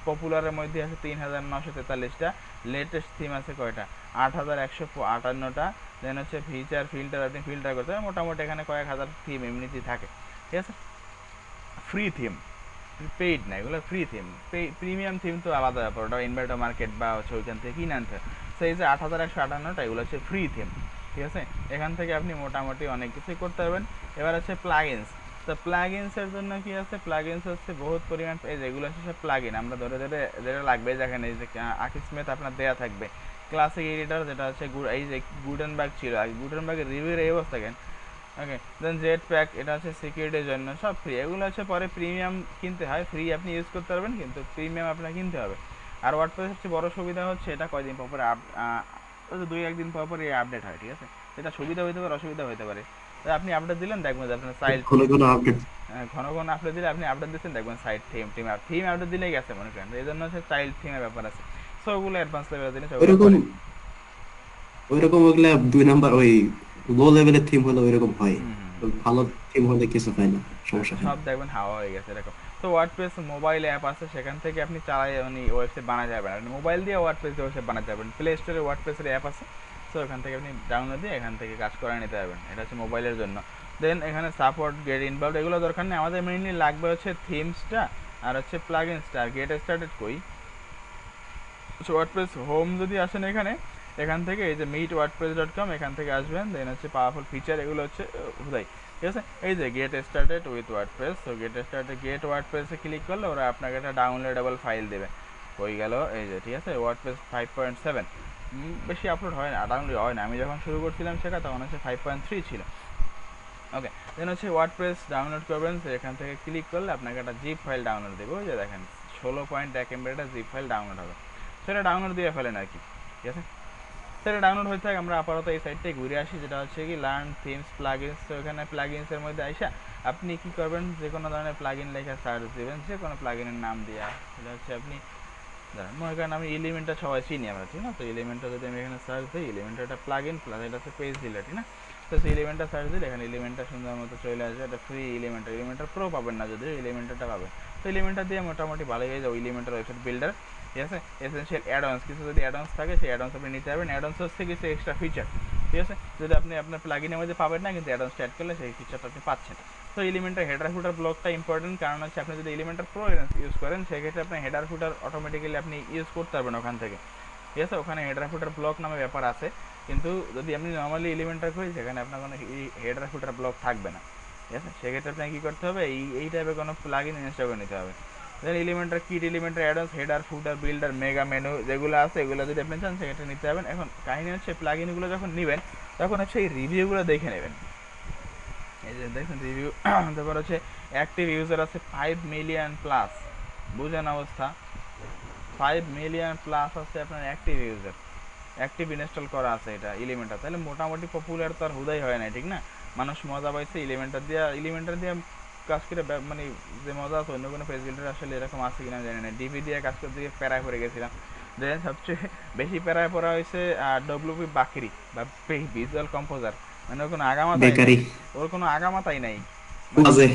পপুলারের মধ্যে আছে 3943টা, লেটেস্ট থিম আছে কয়টা, 8158টা। দেন হচ্ছে ফিচার ফিল্টার, আপনি ফিল্টার করতে হবে, মোটামুটি এখানে কয়েক হাজার থিম এমনিতেই থাকে, ঠিক আছে? ফ্রি থিম, পেইড না, এগুলো ফ্রি থিম। প্রিমিয়াম থিম তো আলাদা ব্যাপার, ওটা ইনভার্টার মার্কেট বা হচ্ছে ওইখান থেকে কিনে আনতে হয়। তো এই যে 8158টা এগুলো হচ্ছে ফ্রি থিম, ঠিক আছে? এখান থেকে আপনি মোটামুটি অনেক কিছুই করতে পারবেন। এবার হচ্ছে প্লাগইনস, তো প্লাগইনসের জন্য কি আছে, প্লাগইনস হচ্ছে বহুত পরিমাণ, এই যেগুলো হচ্ছে সব প্লাগইন, আমরা ধরে ধরে যেটা লাগবে, যেখানে এই যে আকিসমেত আপনার দেয়া থাকবে, ক্লাসিক এডিটর যেটা হচ্ছে এই যে গুটেনবার্গ ছিল, গুটেনবার্গের রিভিউর এই অবস্থা কেন, ওকে। দেন জেট প্যাক, এটা হচ্ছে সিকিউরিটির জন্য, সব ফ্রি। এগুলো হচ্ছে পরে প্রিমিয়াম কিনতে হয়, ফ্রি আপনি ইউজ করতে পারবেন কিন্তু প্রিমিয়াম আপনার কিনতে হবে। আর ওয়ার্ডপ্রেস সবচেয়ে বড় সুবিধা হচ্ছে এটা কয়দিন পর পর দুই একদিন পর পর এই আপডেট হয়, ঠিক আছে? এটা সুবিধা হতে পারে, অসুবিধা হতে পারে। তো আপনি আপডেট দিলেন দেখবেন যে আপনার সাইট, কোনো কোনো আপডেট। ঘন ঘন আপডেট দিলে আপনি আপডেট দিচ্ছেন দেখবেন site theme theme theme update দিলেই গেছে মনে করেন, এই জন্য হচ্ছে চাইল্ড থিমের ব্যাপার আছে। সো ওগুলো অ্যাডভান্স লেভেলের জিনিস, ওগুলো ওইরকম পরে। ওইরকম ওগুলা 2 নাম্বার, ওই লো লেভেলের থিম হলে ওইরকম হয়। হুম হুম তো ভালো থিম হলে কিছু হয় না, হ্যাঁ, সমস্যা হয় সব না। দেখবেন হাওয়া হয়ে গেছে এরকম। তো ওয়ার্ডপ্রেস মোবাইল অ্যাপ আছে, সেখান থেকে আপনি চালাই মানে ওয়েবসাইট বানাতে যাবেন, আপনি মোবাইল দিয়ে ওয়ার্ডপ্রেস ওয়েবসাইট বানাতে যাবেন, প্লে স্টোরে ওয়ার্ডপ্রেসের অ্যাপ আছে। সো এখান থেকে আপনি ডাউনলোড দিয়ে এখান থেকে কাজ করে নিতে পারবেন, এটা হচ্ছে মোবাইলের জন্য। দেন এখানে সাপোর্ট, গেট ইনভলভ এগুলো দরকার নেই, আমাদের মেইনলি লাগবে হচ্ছে থিমসটা আর হচ্ছে প্লাগইনসটা। আর গেট স্টার্টেড কই, ওয়ার্ডপ্রেস হোম যদি আসেন এখানে, এখান থেকে এই যে meet-wordpress.com, এখান থেকে আসবেন। দেন হচ্ছে পাওয়ারফুল ফিচার, এগুলো হচ্ছে হুদাই, ঠিক আছে? এই যে গেট স্টার্টেড উইথ ওয়ার্ডপ্রেস, তো গেট ওয়ার্ডপ্রেসে ক্লিক করলে ওরা আপনাকে একটা ডাউনলোডেবল ফাইল দেবে। হয়ে গেল এই যে, ঠিক আছে? ওয়ার্ডপ্রেস 5.7, বেশি আপলোড হয় না, ডাউনলোড হয় না। আমি যখন শুরু করছিলাম শেখা তখন হচ্ছে 5.3 ছিল, ওকে। দেন হচ্ছে ওয়ার্ডপ্রেস ডাউনলোড করবেন, তো এখান থেকে ক্লিক করলে আপনাকে একটা জিপ ফাইল ডাউনলোড দেবে, ওই যে দেখেন 16.1 MB একটা জিপ ফাইল ডাউনলোড হবে, সেটা ডাউনলোড দিয়ে ফেলেন আর কি, ঠিক আছে? সেটা ডাউনলোড হয়ে থাকে। আমরা আপাতত এই সাইটটাই ঘুরে আসি, যেটা হচ্ছে কি লার্ন থিমস প্লাগইনস। তো এখানে প্লাগইনসের মধ্যে আইসা আপনি কি করবেন, যে কোনো ধরনের প্লাগইন লেখা সার্চ দেবেন, যে কোনো প্লাগইনের নাম দিয়া। সেটা হচ্ছে আপনি দাঁড়ান, মনে করেন আমি এলিমেন্টটা সবাই চিনি আমরা, ঠিক না? তো এলিমেন্টটা যদি আমি এখানে সার্চ দিই, এলিমেন্টটা একটা প্লাগইন প্লাস এটা হচ্ছে পেজ ডিলার, ঠিক না? তো সেই এলিমেন্টটা সার্চ দিলে এখানে এলিমেন্টটা সুন্দর মতো চলে আসবে। এটা ফ্রি এলিমেন্টার, এলিমেন্টার প্রো পাবেন না, যদি এলিমেন্টারটা পাবেন। তো এলিমেন্টার দিয়ে মোটামুটি ভালোই হয়ে যাবে। এলিমেন্টার ওয়েবসাইট বিল্ডার, ঠিক আছে? এসেনশিয়াল অ্যাডঅনস, কিছু যদি অ্যাডঅনস থাকে সেই অ্যাডঅনস আপনি নিতে পারবেন। অ্যাডঅনস হচ্ছে কিছু এক্সট্রা ফিচার, ঠিক আছে? যদি আপনি আপনার প্লাগইনের মধ্যে পাবেন না, কিন্তু অ্যাডঅনসটা অ্যাড করলে সেই ফিচারটা আপনি পাচ্ছেন। তো এলিমেন্টার হেডার ফুটার ব্লকটা ইম্পর্টেন্ট, কারণ হচ্ছে আপনি যদি এলিমেন্টার প্রো ইউজ করেন সেক্ষেত্রে আপনার হেডার ফুটার অটোমেটিক্যালি আপনি ইউজ করতে পারবেন ওখান থেকে, ঠিক আছে? ওখানে হেডার ফুটার ব্লক নামে ব্যাপার আছে, কিন্তু যদি আপনি নর্মালি এলিমেন্টার করি সেখানে আপনার কোনো হেডার ফুটার ব্লক থাকবে না, ঠিক আছে? সেক্ষেত্রে আপনাকে কী করতে হবে, এই টাইপের কোনো প্লাগইন ইনস্টল করে নিতে হবে। Then Elementor kit, Elementor advance, header footer builder, mega menu যেগুলো আছে এগুলো যদি আপনি চান সেক্ষেত্রে নিতে পারবেন। এখন কাহিনী হচ্ছে প্লাগইনগুলো যখন নেবেন তখন হচ্ছে এই রিভিউগুলো দেখে নেবেন। এই যে দেখুন রিভিউ, তারপর হচ্ছে অ্যাক্টিভ ইউজার আছে 5 মিলিয়ন প্লাস, বুঝেন অবস্থা? 5 মিলিয়ন প্লাস আছে আপনার অ্যাক্টিভ ইউজার, অ্যাক্টিভ ইনস্টল করা আছে এটা এলিমেন্টার। তাহলে মোটামুটি পপুলার তো আর হুদাই হয় না, ঠিক না? মানুষ মজা পাইছে এলিমেন্টার দিয়ে কাজ করে, মানে যে মজা আছে অন্য কোনো পেজ বিল্ডার আসলে এরকম আছে কিনা জানি না। ডিভি দিয়ে কাজ করতে গিয়ে প্যারায় পড়ে গেছিলাম। দেন সবচেয়ে বেশি প্যারায় পড়া হয়েছে ডব্লিউপি বাকরি বা ভিজুয়াল কম্পোজার, মানে ওর কোনো আগামাতাই নাই, বেকারি ওর কোনো আগামাতাই নাই, মানে মাঝে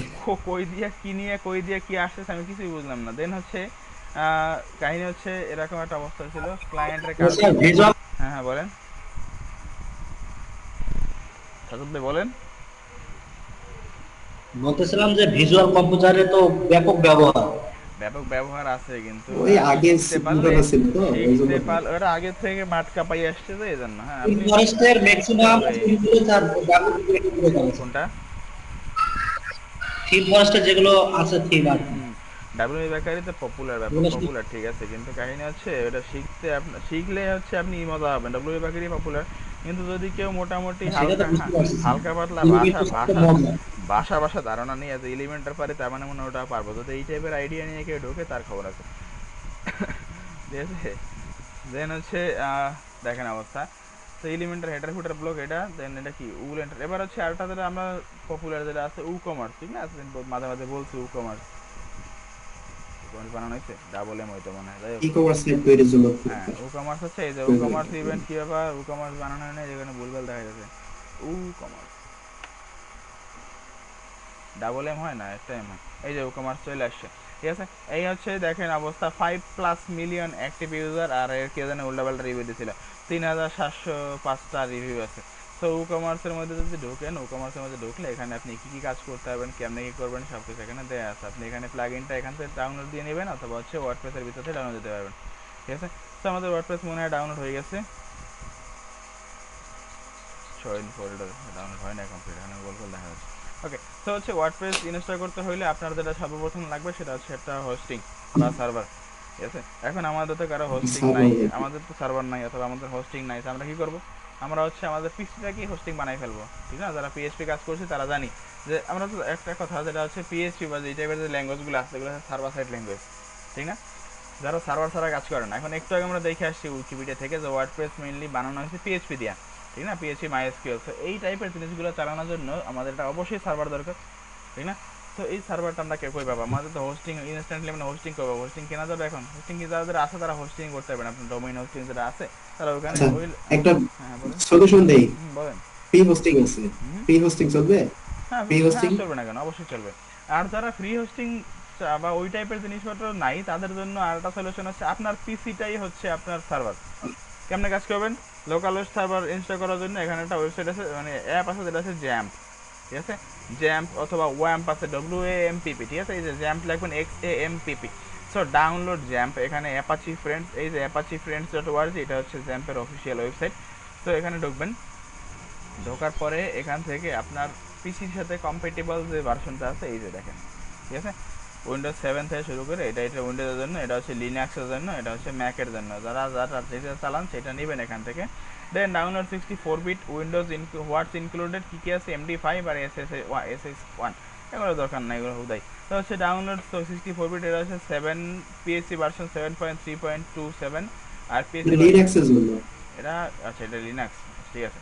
কই দিয়া কি নিয়ে কই দিয়া কি আসতেছে আমি কিছুই বুঝলাম না। দেন হচ্ছে কাহিনী হচ্ছে এরকম একটা অবস্থা ছিল, ক্লায়েন্টের কাজ। স্যার ভিজুয়াল হ্যাঁ হ্যাঁ বলেন সাজুদ ভাই বলেন। বলতেছিলাম যে ভিজুয়াল কম্পোজারে তো ব্যাপক ব্যবহার। ব্যাপক ব্যবহার আছে, কিন্তু ওই আগে শিখতে পারলে, সিদ্ধান্ত ছিল তো ওই জন্য শিখতে পারলে ওরা আগে থেকে মাটকা পাই আসছে তো এই জন্য। হ্যাঁ থিম আপনি ফরেস্টের ম্যাক্সিমাম ওই থিমগুলো স্যার WPA করে করেছে। কোনটা থিম ফরেস্টের যেগুলো আছে থিম আর কি, ডাব্লিউ বেকারিতে পপুলার, ব্যাপক এগুলো পপুলার, ঠিক আছে? কিন্তু কাহিনী হচ্ছে এটা শিখতে আপনার শিখলে হচ্ছে আপনি মজা হবেন। ডাব্লিউ বেকারি পপুলার, কিন্তু যদি কেউ মোটামুটি সেটা তো হালকা, বুঝতে পারছি স্যার। হালকা পাতলা কিন্তু ভাষা কিন্তু ভাষা মন না। ভাষা ধারণা নিয়ে আছে এলিমেন্টার পারে, তার মানে মনে হয় ওটা পারবো। যদি এই টাইপের আইডিয়া নিয়ে কেউ ঢোকে তার খবর আছে, ঠিক আছে? দেন হচ্ছে দেখেন অবস্থা। তো এলিমেন্টার হেডার ফুটার ব্লক এটা, দেন এটা কি উল এন্টার। এবার হচ্ছে আরেকটা যেটা আমরা পপুলার যেটা আছে উ কমার্স, ঠিক না? মাঝে মাঝে বলছি উ কমার্স বানানো হয়েছে, ডাবল এম হয়তো মনে হয়, যাই হোক। ই কমার্স সাইট তৈরির জন্য হ্যাঁ উ কমার্স হচ্ছে এই যে উ কমার্স ইভেন্ট কি ব্যাপার, উ কমার্স বানানো হয় না, যেখানে ভুলভাল দেখা যাচ্ছে। উ কমার্স ডাবল এম হয় না, একটা এম হয়। এই যে উ কমার্স চলে আসছে, ঠিক আছে? এই হচ্ছে দেখেন অবস্থা, 5+ মিলিয়ন অ্যাক্টিভ ইউজার, আর এর কে জানে উল্টাপাল্টা রিভিউ দিয়েছিল, 3705টা রিভিউ আছে। তো উ কমার্সের মধ্যে যদি ঢোকেন, উ কমার্সের মধ্যে ঢুকলে এখানে আপনি কী কী কাজ করতে পারবেন, কেমনি কী করবেন সব কিছু এখানে দেওয়া আছে। আপনি এখানে প্লাগইনটা এখান থেকে ডাউনলোড দিয়ে নেবেন, অথবা হচ্ছে ওয়ার্ডপ্রেসের ভিতর থেকে ডাউনলোড দিতে পারবেন, ঠিক আছে? তো আমাদের ওয়ার্ডপ্রেস মনে হয় ডাউনলোড হয়ে গেছে, জয়েন ফোল্ডার ডাউনলোড হয় না কমপ্লিট, এখানে গোল গোল দেখা যাচ্ছে। ওকে, তো হচ্ছে ওয়ার্ডপ্রেস ইনস্টল করতে হলে আপনার যেটা সর্বপ্রথম লাগবে সেটা হচ্ছে একটা হোস্টিং বা সার্ভার, ঠিক আছে? এখন আমাদের তো কারো হোস্টিং নাই, আমাদের তো সার্ভার নাই অথবা আমাদের হোস্টিং নাই, তো আমরা কী করবো? আমরা হচ্ছে আমাদের পিএইচপিটাকেই হোস্টিং বানাই ফেলবো, ঠিক না? যারা পিএইচপি কাজ করছে তারা জানি যে আমরা তো একটা কথা যেটা হচ্ছে পিএইচপি বা এই টাইপের যে ল্যাঙ্গুয়েজগুলো আছে এগুলো হচ্ছে সার্ভার সাইড ল্যাঙ্গুয়েজ, ঠিক না? যারা সার্ভার ছাড়া কাজ করে না। এখন একটু আগে আমরা দেখে আসছি উইকিপিডিয়া থেকে যে ওয়ার্ডপ্রেস মেইনলি বানানো হয়েছে পিএইচপি দিয়া, ঠিক না? PHP MySQL. তো এই টাইপের জিনিসগুলো চালানোর জন্য আমাদের এটা অবশ্যই সার্ভার দরকার, ঠিক না? তো এই সার্ভারটা আমরা কে কই পাবো? আমাদের তো হোস্টিং ইনস্ট্যান্টলি মানে হোস্টিং করবো, হোস্টিং কেনা যাবে। এখন হোস্টিং কি যাদের আছে তারা হোস্টিং করতে পারবেন, আপনার ডোমেইন হোস্টিং যেটা আছে তারা ওখানে আচ্ছা ওই। একটা হ্যাঁ বলেন। সলিউশন দেই, বলেন। ফ্রি হোস্টিং আছে, ফ্রি হোস্টিং চলবে? হ্যাঁ ফ্রি হ্যাঁ হোস্টিং চলবে না কেন, অবশ্যই চলবে। আর যারা ফ্রি হোস্টিং বা ওই টাইপের জিনিসপত্র নাই তাদের জন্য আরেকটা সলিউশন হচ্ছে আপনার পিসিটাই হচ্ছে আপনার সার্ভার। কেমনে কাজ করবেন? লোকাল হোস্ট সার্ভার ইনস্টল করার জন্য এখানে একটা ওয়েবসাইট আছে, মানে অ্যাপ আছে যেটা আছে জ্যাম্প, ঠিক আছে? জ্যাম্প অথবা ওয়াম্প আছে, WAMPP, ঠিক আছে? এই যে জ্যাম্প লিখবেন XAMPP। সো ডাউনলোড জ্যাম্প, এখানে অ্যাপাচি ফ্রেন্ডস, এই যে অ্যাপাচি ফ্রেন্ডস.org এটা হচ্ছে জ্যাম্পের অফিসিয়াল ওয়েবসাইট। তো এখানে ঢুকবেন, ঢোকার পরে এখান থেকে আপনার পিসির সাথে কম্পেটেবল যে ভার্সনটা আছে এই যে দেখেন, ঠিক আছে? উইন্ডোজ 7 থেকে শুরু করে এটা উইন্ডোজের জন্য, এটা হচ্ছে লিনাক্সের জন্য, এটা হচ্ছে ম্যাকের জন্য। যারা যেটা চালান সেটা নেবেন এখান থেকে। দেন ডাউনলোড 64 বিট উইন্ডোজ হোয়াটস ইনক্লুডেড, কী কী আছে, MD5 আর SS1, এগুলো দরকার নাই, এগুলো হুদাই। তো হচ্ছে ডাউনলোড 64 বিট, এটা হচ্ছে 7 PHP ভার্সন 7.3.27 আর পিএসপি লিনাক্সের জন্য এটা আচ্ছা এটা লিনাক্স, ঠিক আছে।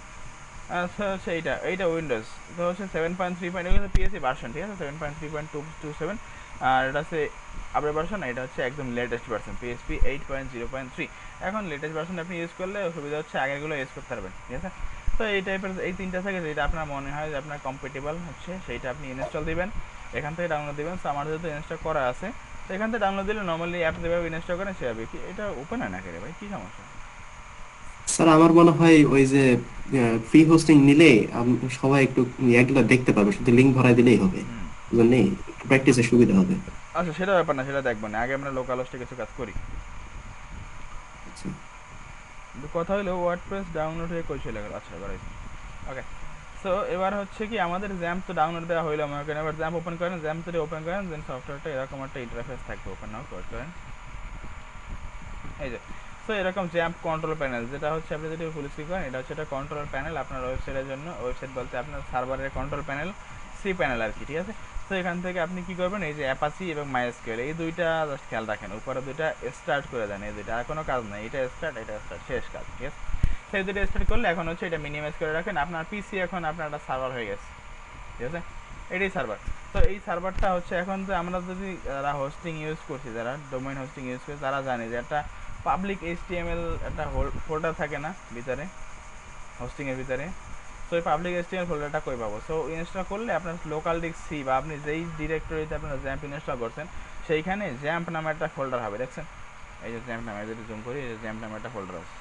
আচ্ছা আচ্ছা এইটা উইন্ডোজ, তো হচ্ছে 7.3 এগুলো পিএসসি ভার্সন, ঠিক আছে, 7.3.227। আর এটা হচ্ছে আপডেট ভার্সন, এটা হচ্ছে একদম লেটেস্ট ভার্সন পিএসপি 8.0.3। এখন লেটেস্ট ভার্সন আপনি ইউজ করলে সুবিধা হচ্ছে আগেরগুলো ইউজ করতে পারবেন, ঠিক আছে। তো এই টাইপের এই তিনটা থেকে যেটা আপনার মনে হয় যে আপনার কম্পেটেবল হচ্ছে সেইটা আপনি ইনস্টল দিবেন, এখান থেকে ডাউনলোড দিবেন। তো আমার যেহেতু ইনস্টল করা আছে, তো এখান থেকে ডাউনলোড দিলে নর্মালি অ্যাপ যেভাবে ইনস্টল করেন সেভাবে। কি এটা ওপেন হয় না কেন ভাই, কী সমস্যা? স্যার আমার মনে হয় ওই যে ফ্রি হোস্টিং নিলে সবাই একটু এগুলো দেখতে পাবে, শুধু লিংক ভরাই দিলেই হবে, হুম, বুঝলেন, প্র্যাকটিসের সুবিধা হবে। আচ্ছা সেটা ব্যাপার না, সেটা দেখবো না, আগে আমরা লোকাল হোস্টে কিছু কাজ করি। আচ্ছা। কিন্তু কথা হলো ওয়ার্ডপ্রেস ডাউনলোড হয়ে কই চলে গেল, আচ্ছা এবার ওকে। সো এবার হচ্ছে কি আমাদের জ্যাম্প তো ডাউনলোড দেওয়া হইলো, মনে করেন এবার জ্যাম্প ওপেন করেন, জ্যাম্প যদি ওপেন করেন দেন সফটওয়্যারটা এরকম একটা ইন্টারফেস থাকবে, ওপেন নাও করেন এই যে। সো এরকম জ্যাম্প কন্ট্রোল প্যানেল, যেটা হচ্ছে আপনি যদি ফুল স্ক্রিন করেন, এটা হচ্ছে একটা কন্ট্রোল প্যানেল আপনার ওয়েবসাইটের জন্য, ওয়েবসাইট বলতে আপনার সার্ভারের কন্ট্রোল প্যানেল, সি প্যানেল আর কি, ঠিক আছে। তো এখান থেকে আপনি কি করবেন, এই যে অ্যাপাচি এবং মাইএসকিউএল এই দুইটা জাস্ট খেয়াল রাখেন, উপরে দুইটা স্টার্ট করে দেন, এই দুইটা আর কোনো কাজ নাই, এটা স্টার্ট শেষ কাজ, ঠিক আছে। সেই দুটো স্টার্ট করলে এখন হচ্ছে এটা মিনিমাইজ করে রাখেন, আপনার পিসি এখন আপনার একটা সার্ভার হয়ে গেছে, ঠিক আছে, এটাই সার্ভার। তো এই সার্ভারটা হচ্ছে এখন যে আমরা যদি যারা হোস্টিং ইউজ করছি, যারা ডোমেইন হোস্টিং ইউজ করছি, তারা জানে যে একটা পাবলিক এইচটিএমএল একটা ফোল্ডার থাকে না ভিতরে, হোস্টিংয়ের ভিতরে। সো এই পাবলিক এইচটিএমএল ফোল্ডারটা কই পাবো? সো ইনস্টল করলে আপনার লোকাল ডিস্ক সি বা আপনি যেই ডিরেক্টরিতে আপনার জ্যাম্প ইনস্টল করছেন সেইখানে জ্যাম্প নামে একটা ফোল্ডার হবে, দেখছেন এই যে জ্যাম্প নামে, যদি জুম করি এই যে জ্যাম্প নামে একটা ফোল্ডার আছে,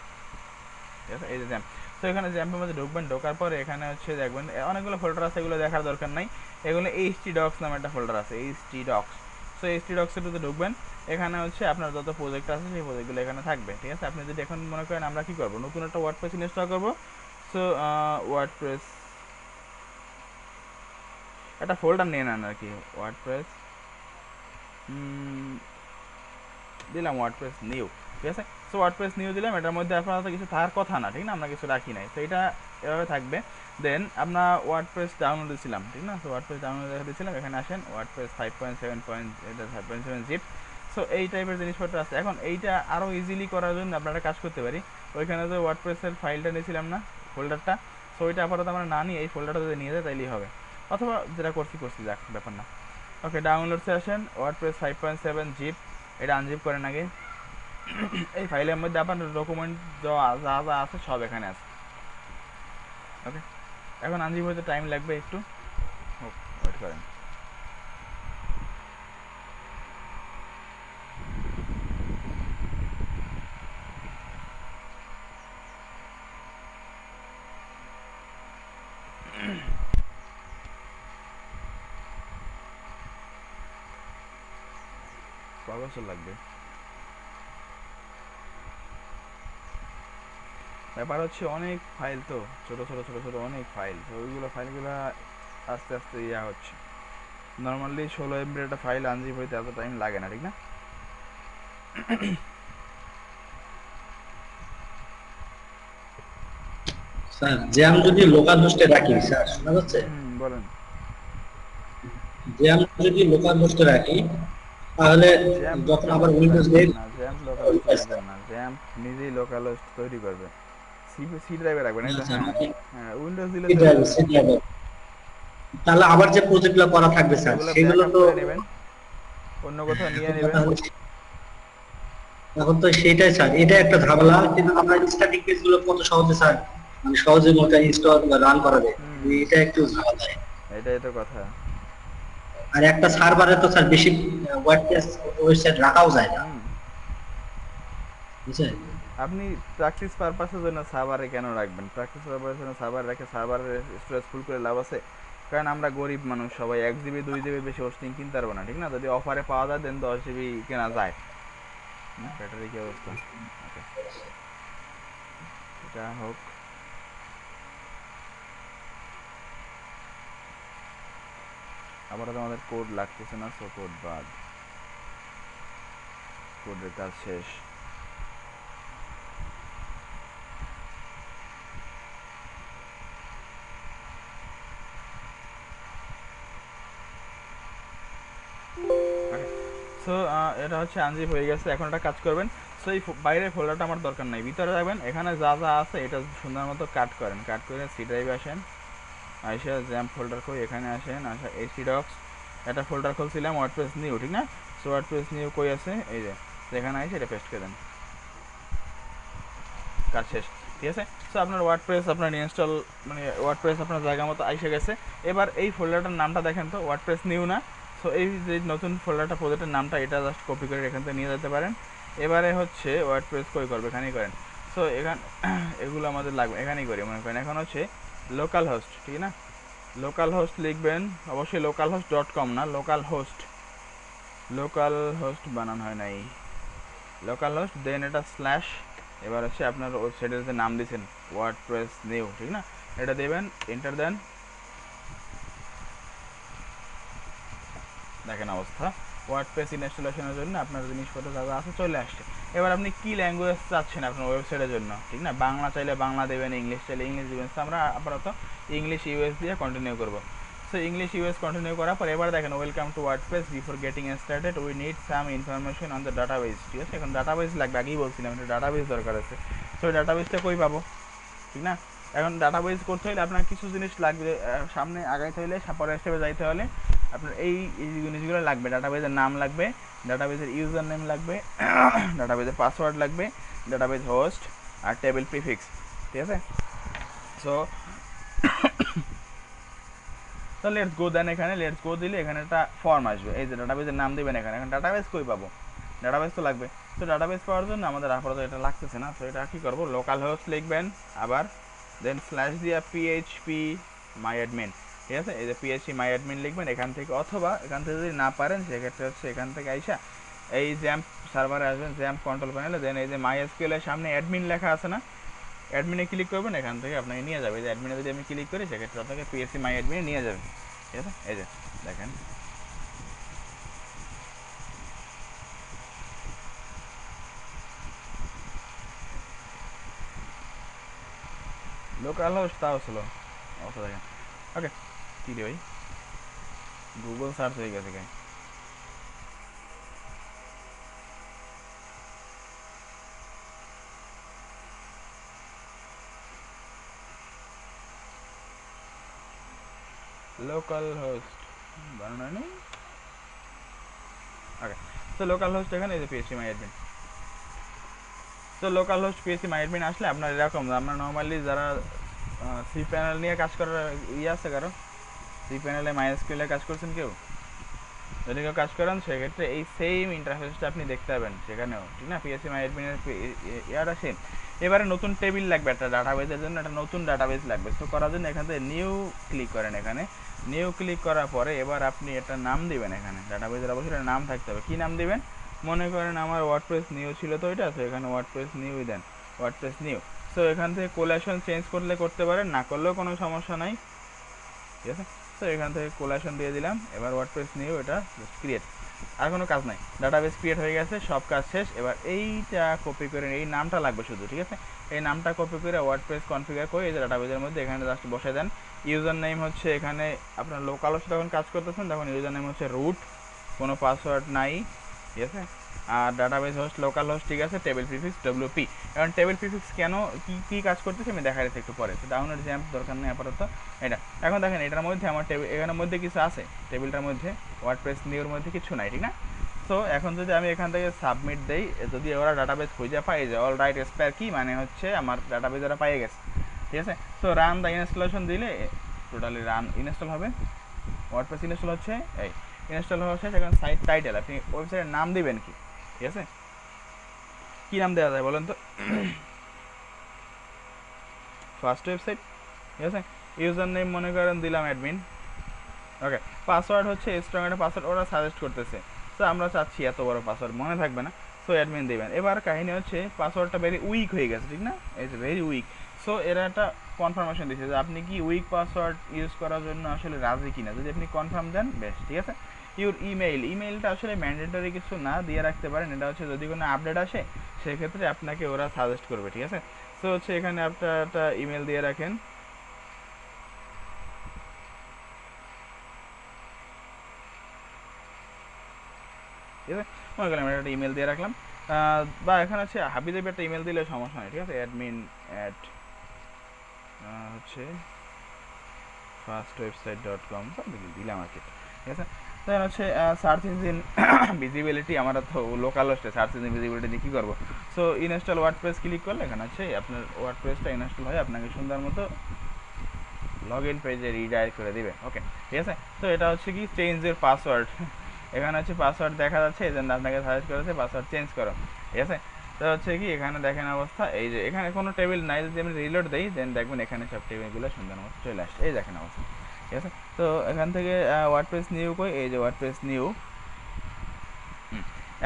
ঠিক আছে, এই যে জ্যাম্প। তো এখানে জ্যাম্পের মধ্যে ঢুকবেন, ঢোকার পরে এখানে হচ্ছে দেখবেন অনেকগুলো ফোল্ডার আছে, এগুলো দেখার দরকার নাই, এগুলো এইচটি ডক্স নামে একটা ফোল্ডার আছে, এইচটি ডক্স। সো এইচটি ডক্সের মধ্যে ঢুকবেন, এখানে হচ্ছে আপনার যত প্রজেক্ট আছে সেই প্রজেক্টগুলো এখানে থাকবে, ঠিক আছে। আপনি যদি এখন মনে করেন আমরা কি করবো, নতুন একটা ওয়ার্ডপ্রেস ইনস্টল করবো। সো ওয়ার্ডপ্রেস একটা ফোল্ডার নিয়ে নেন আর কি, ওয়ার্ডপ্রেস দিলাম, ওয়ার্ডপ্রেস নিউ, ঠিক আছে। সো ওয়ার্ডপ্রেস নিউ দিলাম, এটার মধ্যে আপনার তো কিছু থাকার কথা না, ঠিক না, আমরা কিছু রাখি নাই, তো এটা এভাবে থাকবে। দেন আমরা ওয়ার্ডপ্রেস ডাউনলোড দিয়েছিলাম, ঠিক না, তো ওয়ার্ডপ্রেস ডাউনলোড দেখা দিয়েছিলাম, এখানে আসেন ওয়ার্ডপ্রেস 5.7 এটা 5.7 জিপ। সো এই টাইপের জিনিসপত্র আছে। এখন এইটা আরও ইজিলি করার জন্য আমরা একটা কাজ করতে পারি, ওইখানে যে ওয়ার্ডপ্রেসের ফাইলটা নিয়েছিলাম না, ফোল্ডারটা, সো ওইটা আপাতত আমরা না নিয়ে এই ফোল্ডারটা যদি নিয়ে যাই তাইলেই হবে, অথবা যেটা করছি যাক ব্যাপার না। ওকে, ডাউনলোডসে আসেন, ওয়ার্ডপ্রেস 5.7 জিপ, এটা আনজিপ করেন আগে। এই ফাইলের মধ্যে আপনার ডকুমেন্ট যা যা যা আছে সব এখানে আছে, ওকে। এখন আনজিপ হতে টাইম লাগবে একটু, ওয়েট করেন। কয় বছর লাগবে? ব্যাপার হচ্ছে অনেক ফাইল তো, ছোট ছোট ছোট ছোট অনেক ফাইল, তো ওইগুলো ফাইলগুলো আস্তে আস্তে ইয়া হচ্ছে। নর্মালি 16 MB একটা ফাইল আনজিপ হইতে এত টাইম লাগে না, ঠিক না? স্যার জ্যাম যদি লোকাল হোস্টে রাখি, স্যার শোনা যাচ্ছে? বলেন। জ্যাম যদি লোকাল হোস্টে রাখি তাহলে জ্যাম্প যখন লোকাল আবার হোস্টে উইন্ডোজ রাখবেন নেট না, জ্যাম্প লোকাল হোস্টে রাখবেন না, জ্যাম্প নিজেই লোকাল হোস্ট তৈরি করবে, সি ড্রাইভে রাখবেন, এই তো, হ্যাঁ হ্যাঁ, উইন্ডোজ দিলে চলবে না। তাহলে আবার যে প্রজেক্টগুলো করা থাকবে স্যার এগুলো সেগুলো ব্যাকআপ তো করে নেবেন, অন্য কোথাও নিয়ে নেবেন। এখন তো সেটাই স্যার, এটা একটা ঝামেলা, কিন্তু আমরা স্ট্যাটিক পেজ গুলো কত সহজে স্যার মানে সহজে মোটা ইনস্টল বা রান করা যায়, এটা একটু ঝামেলা। এটাই তো কথা। আর একটা সার্ভারে তো স্যার বেশি ওয়ার্ডপ্রেস ওয়েবসাইট রাখাও যায় না, বুঝছেন? আপনি প্র্যাকটিস পারপাসের জন্য সার্ভারে কেন রাখবেন? প্র্যাকটিস পারপাসের জন্য সার্ভার রেখে সার্ভারের স্টোরেজ ফুল করে লাভ আছে? কারণ আমরা গরিব মানুষ সবাই 1 GB 2 GB বেশি হোস্টিং কিনতে পারবো না, ঠিক না? যদি অফারে পাওয়া যায় দেন 10 GB কেনা যায়। ব্যাটারি কি অবস্থা? ওকে, এটা হোক। আপাতত আমাদের কোড লাগতেছে না, সো কোড বাদ, কোডের কাজ শেষ। সো এটা হচ্ছে আনজিপ হয়ে গেছে, এখন একটা কাজ করবেন। সো এই বাইরের ফোল্ডারটা আমার দরকার নাই, ভিতরে যাবেন, এখানে যা যা আছে এটা সুন্দর মতো কাট করেন, কাট করে সি ড্রাইভে আসেন, আইসা জ্যাম্প ফোল্ডার কই এখানে আসেন, আসা এইচডি ডক্স একটা ফোল্ডার খুলছিলাম ওয়ার্ডপ্রেস নিউ, ঠিক না? সো ওয়ার্ডপ্রেস নিউ কই আছে, এই যে এখানে আইসে এটা পেস্ট করে দেন, কাজ শেষ, ঠিক আছে? সো আপনার ওয়ার্ডপ্রেস আপনার ইনস্টল মানে ওয়ার্ডপ্রেস আপনার জায়গা মতো আইসে গেছে। এবার এই ফোল্ডারটার নামটা দেখেন তো, ওয়ার্ডপ্রেস নিউ না? সো এই যে নতুন ফোল্ডারটা প্রজেক্টের নামটা এটা জাস্ট কপি করে এখান থেকে নিয়ে যেতে পারেন। এবারে হচ্ছে ওয়ার্ডপ্রেস কই করবে, এখানেই করেন। সো এখানে এগুলো আমাদের লাগবে, এখানেই করি মনে করেন। এখন হচ্ছে লোকাল হোস্ট, ঠিক না? লোকাল হোস্ট লিখবেন অবশ্যই, লোকাল হোস্ট .com না, লোকাল হোস্ট, লোকাল হোস্ট বানানো হয় নাই, লোকাল হোস্ট দেন এটা স্ল্যাশ, এবার হচ্ছে আপনার ওয়েবসাইটের যে নাম দিয়েছেন ওয়ার্ডপ্রেস নিউ, ঠিক না? এটা দেবেন, এন্টার দেন, দেখেন অবস্থা। ওয়ার্ডপ্রেস ইনস্টলেশনের জন্য আপনার জিনিসপত্র যা যা আছে চলে আসছে। এবার আপনি কি ল্যাঙ্গুয়েজ চাচ্ছেন আপনার ওয়েবসাইটের জন্য, ঠিক না? বাংলা চাইলে বাংলা দেবেন, ইংলিশ চাইলে ইংলিশ দেবেন। তো আমরা আপাতত ইংলিশ ইউএস দিয়ে কন্টিনিউ করব। সো ইংলিশ ইউএস কন্টিনিউ করার পর এবার দেখেন welcome to WordPress, before getting started we need some information on the database, ঠিক আছে? এখন ডাটাবেস লাগবে, আগেই বলছিলাম এটা ডাটাবেস দরকার আছে। সো ডাটাবেসটা কই পাবো, ঠিক না? এখন ডাটাবেস করতে হলে আপনার কিছু জিনিস লাগবে, সামনে আগাইতে হলে পরের স্টেপে যাইতে হলে আপনার এই জিনিসগুলো লাগবে। ডাটাবেসের নাম লাগবে, ডাটাবেসের ইউজার নেম লাগবে, ডাটাবেসের পাসওয়ার্ড লাগবে, ডাটাবেস হোস্ট আর টেবিল প্রিফিক্স, ঠিক আছে? সো তো লেটস গো দেন, এখানে লেটস গো দিলে এখানে একটা ফর্ম আসবে, এই যে ডাটাবেসের নাম দিবেন এখানে। এখন ডাটাবেস কই পাবো, ডাটাবেস তো লাগবে। তো ডাটাবেস পাওয়ার জন্য আমাদের আপাতত এটা লাগতেছে না, তো এটা কী করবো, লোকাল হোস্ট লিখবেন আবার, দেন স্ল্যাশ দিয়া পিএইচপি মাই অ্যাডমিন, ঠিক আছে? এই যে পিএইচপি মাই অ্যাডমিন লিখবেন এখান থেকে, অথবা এখান থেকে যদি না পারেন সেক্ষেত্রে হচ্ছে এখান থেকে আইসা এই জ্যাম্প সার্ভারে আসবেন, জ্যাম্প কন্ট্রোল প্যানেলে, দেন এই যে মাই এসকিউএল এর সামনে অ্যাডমিন লেখা আছে না, অ্যাডমিনে ক্লিক করবেন, এখান থেকে আপনাকে নিয়ে যাবে। এই যে অ্যাডমিনে যদি আমি ক্লিক করি সেক্ষেত্রে আপনাকে পিএসসি মাই অ্যাডমিনে নিয়ে যাবে, ঠিক আছে? এই যে দেখেন লোকাল হোস্ট তাও ছিল অবস্থা দেখেন। ওকে, কী রে ভাই, গুগল সার্চ হয়ে গেছে কেন? লোকাল হোস্ট বানানো নেই। ওকে, তো লোকাল হোস্ট এখানে এই যে পিএসসি মাই অ্যাডমিন। তো লোকাল হোস্ট পিএসসি মাই অ্যাডমিন আসলে আপনার এরকম, আমরা নর্মালি যারা সি প্যানেল নিয়ে কাজ করার ইয়ে আছে কারো, সি প্যানেলে মাইএসকিউএলে কাজ করছেন কেউ, যদি কেউ কাজ করেন সেক্ষেত্রে এই সেম ইন্টারফেসটা আপনি দেখতে পাবেন সেখানেও, ঠিক না? পিএসসি মাই অ্যাডমিনের ইয়াটা সেম। এবারে নতুন টেবিল লাগবে একটা ডাটাবেসের জন্য, একটা নতুন ডাটাবেস লাগবে। সো করার জন্য এখান থেকে নিউ ক্লিক করেন, এখানে নিউ ক্লিক করার পরে এবার আপনি একটা নাম দিবেন, এখানে ডাটাবেসের অবশ্যই নাম থাকতে হবে। কী নাম দিবেন, মনে করেন আমার ওয়ার্ডপ্রেস নিউ ছিল তো এটা, তো এখানে ওয়ার্ডপ্রেস নিউই দেন, ওয়ার্ডপ্রেস নিউ। সো এখান থেকে কোলেশন চেঞ্জ করলে করতে পারেন, না করলেও কোনো সমস্যা নাই, ঠিক আছে? তো এখান থেকে কোলেশন দিয়ে দিলাম, এবার ওয়ার্ডপ্রেস নিউ এটা ক্রিয়েট, আর কোনো কাজ নাই, ডাটাবেস ক্রিয়েট হয়ে গেছে, সব কাজ শেষ। এবার এইটা কপি করে, এই নামটা লাগবে শুধু, ঠিক আছে? এই নামটা কপি করে ওয়ার্ডপ্রেস কনফিগার করে এই যে ডাটাবেসের মধ্যে এখানে জাস্ট বসে দেন। ইউজার নেম হচ্ছে এখানে আপনার লোকাল হোস্টে যখন কাজ করতেছেন তখন ইউজার নেম হচ্ছে রুট, কোনো পাসওয়ার্ড নাই, ঠিক আছে? আর ডাটাবেস হোস্ট লোকাল হোস্ট, ঠিক আছে? Table prefix WP. এখন টেবিল প্রিফিক্স কেন কী কাজ করতেছে আমি দেখা যাচ্ছে একটু পরে, তো ডাউনলোড জ্যাম্প দরকার নেই আপাতত এটা। এখন দেখেন এটার মধ্যে আমার টেবিল, এখানের মধ্যে কিছু আছে, টেবিলটার মধ্যে ওয়ার্ডপ্রেস নিউর মধ্যে কিছু নাই, ঠিক না? সো এখন যদি আমি এখান থেকে সাবমিট দেই, যদি ওরা ডাটাবেস খুঁজে পাই যে অল রাইট স্পেয়ার কি মানে হচ্ছে আমার ডাটাবেস ওরা পেয়ে গেছে, ঠিক আছে? সো রান দ্য ইনস্টলেশন দিলে টোটালি রান ইনস্টল হবে, ওয়ার্ডপ্রেস ইনস্টল হচ্ছে, এই ইনস্টল হচ্ছে। এখন সাইট টাইটেল আপনি ওয়েবসাইটের নাম দিবেন কি, ঠিক আছে? কী নাম দেওয়া যায় বলেন তো? ফার্স্ট ওয়েবসাইট, ঠিক আছে? ইউজার নেম মনে করেন দিলাম অ্যাডমিন, ওকে। পাসওয়ার্ড হচ্ছে স্ট্রং একটা পাসওয়ার্ড ওরা সাজেস্ট করতেছে, সো আমরা চাচ্ছি এত বড় পাসওয়ার্ড মনে থাকবে না, সো অ্যাডমিন দেবেন। এবার কাহিনী হচ্ছে পাসওয়ার্ডটা ভেরি উইক হয়ে গেছে, ঠিক না? এই যে ভেরি উইক। সো এরা একটা কনফার্মেশন দিচ্ছে যে আপনি কি উইক পাসওয়ার্ড ইউজ করার জন্য আসলে রাজি কিনা, যদি আপনি কনফার্ম দেন বেশ, ঠিক আছে? ইউর ইমেইলটা আসলে ম্যান্ডেটরি কিছু না, দিয়ে রাখতে পারেন, এটা হচ্ছে যদি কোনো আপডেট আসে সেক্ষেত্রে আপনাকে ওরা সাজেস্ট করবে, ঠিক আছে? সো হচ্ছে এখানে আপনার একটা ইমেল দিয়ে রাখেন, ঠিক আছে? মনে করলাম একটা ইমেল দিয়ে রাখলাম। বা এখানে হচ্ছে হাবিজাবি একটা ইমেল দিলে সমস্যা নেই, ঠিক আছে, অ্যাডমিন অ্যাট হচ্ছে fastwebsite.com দিলাম আর কি, ঠিক আছে। দেন হচ্ছে সার্চ ইঞ্জিন ভিজিবিলিটি, আমরা তো লোকাল হোস্টে সার্চ ইঞ্জিন ভিজিবিলিটি দিয়ে কী করবো। সো ইনস্টল ওয়ার্ডপ্রেস ক্লিক করলে এখানে হচ্ছে আপনার ওয়ার্ডপ্রেসটা ইনস্টল হয়ে আপনাকে সুন্দর মতো লগ ইন পেজে রিডাইরেক্ট করে দিবে। ওকে, ঠিক আছে। তো এটা হচ্ছে কি চেঞ্জের পাসওয়ার্ড, এখানে হচ্ছে পাসওয়ার্ড দেখা যাচ্ছে, এই জন্য আপনাকে সাজেস্ট করেছে পাসওয়ার্ড চেঞ্জ করো, ঠিক আছে। তো হচ্ছে কি এখানে দেখেন অবস্থা, এই যে এখানে কোনো টেবিল নাই, যদি আমি রিলোড দিই দেন দেখবেন এখানে সব টেবিলগুলো সুন্দর মতো চলে আসছে, এই দেখেন অবস্থা, ঠিক আছে। তো এখান থেকে ওয়ার্ডপ্রেস নিউ কই, এই যে ওয়ার্ডপ্রেস নিউ।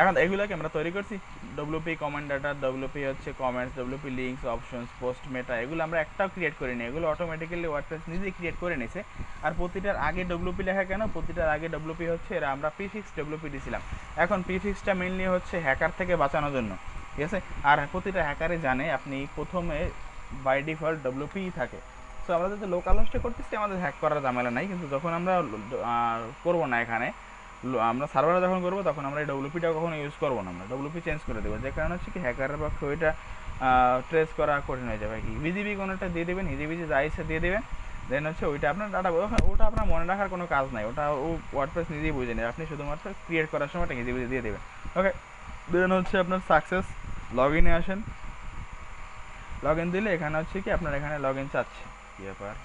এখন এগুলোকে আমরা তৈরি করছি ডব্লিউপি কমেন্ট ডাটা, ডব্লিউপি হচ্ছে comments, WP links, options, post মেটা, এগুলো আমরা একটাও ক্রিয়েট করিনি, এগুলো অটোমেটিক্যালি ওয়ার্ডপ্রেস নিজেই ক্রিয়েট করে নিছে। আর প্রতিটার আগে ডব্লিউপি লেখা কেন, প্রতিটার আগে ডব্লিউপি হচ্ছে এরা আমরা প্রিফিক্স ডব্লিউপি দিয়েছিলাম। এখন প্রিফিক্সটা মেইনলি হচ্ছে হ্যাকার থেকে বাঁচানোর জন্য, ঠিক আছে। আর প্রতিটা হ্যাকারে জানে আপনি প্রথমে বাই ডিফল্ট ডব্লিউপি থাকে। সো আমরা যদি লোকাল হোস্টে করতেছি আমাদের হ্যাক করার ঝামেলা নাই, কিন্তু যখন আমরা করবো না এখানে, আমরা সার্ভারে যখন করবো তখন আমরা এই ডব্লিউপিটা কখনো ইউজ করবো না, আমরা ডব্লিউপি চেঞ্জ করে দেবো, যে কারণে হচ্ছে কি হ্যাকারের পক্ষে ওইটা ট্রেস করা কঠিন হয়ে যাবে। কি বিজিবি কোনোটা দিয়ে দেবেন, হিজিবিজি যা ইচ্ছে দিয়ে দেবেন, দেন হচ্ছে ওইটা আপনার ডাটা, ওটা আপনার মনে রাখার কোনো কাজ নাই, ওটা ও ওয়ার্ডপ্রেস নিজেই বুঝে নেবে, আপনি শুধুমাত্র ক্রিয়েট করার সময় একটা হিজিবিজি দিয়ে দেবেন। ওকে, দেন হচ্ছে আপনার সাকসেস, লগ ইনে আসেন, লগ ইন দিলে এখানে হচ্ছে কি আপনার এখানে লগ ইন চাচ্ছে, কি ব্যাপার।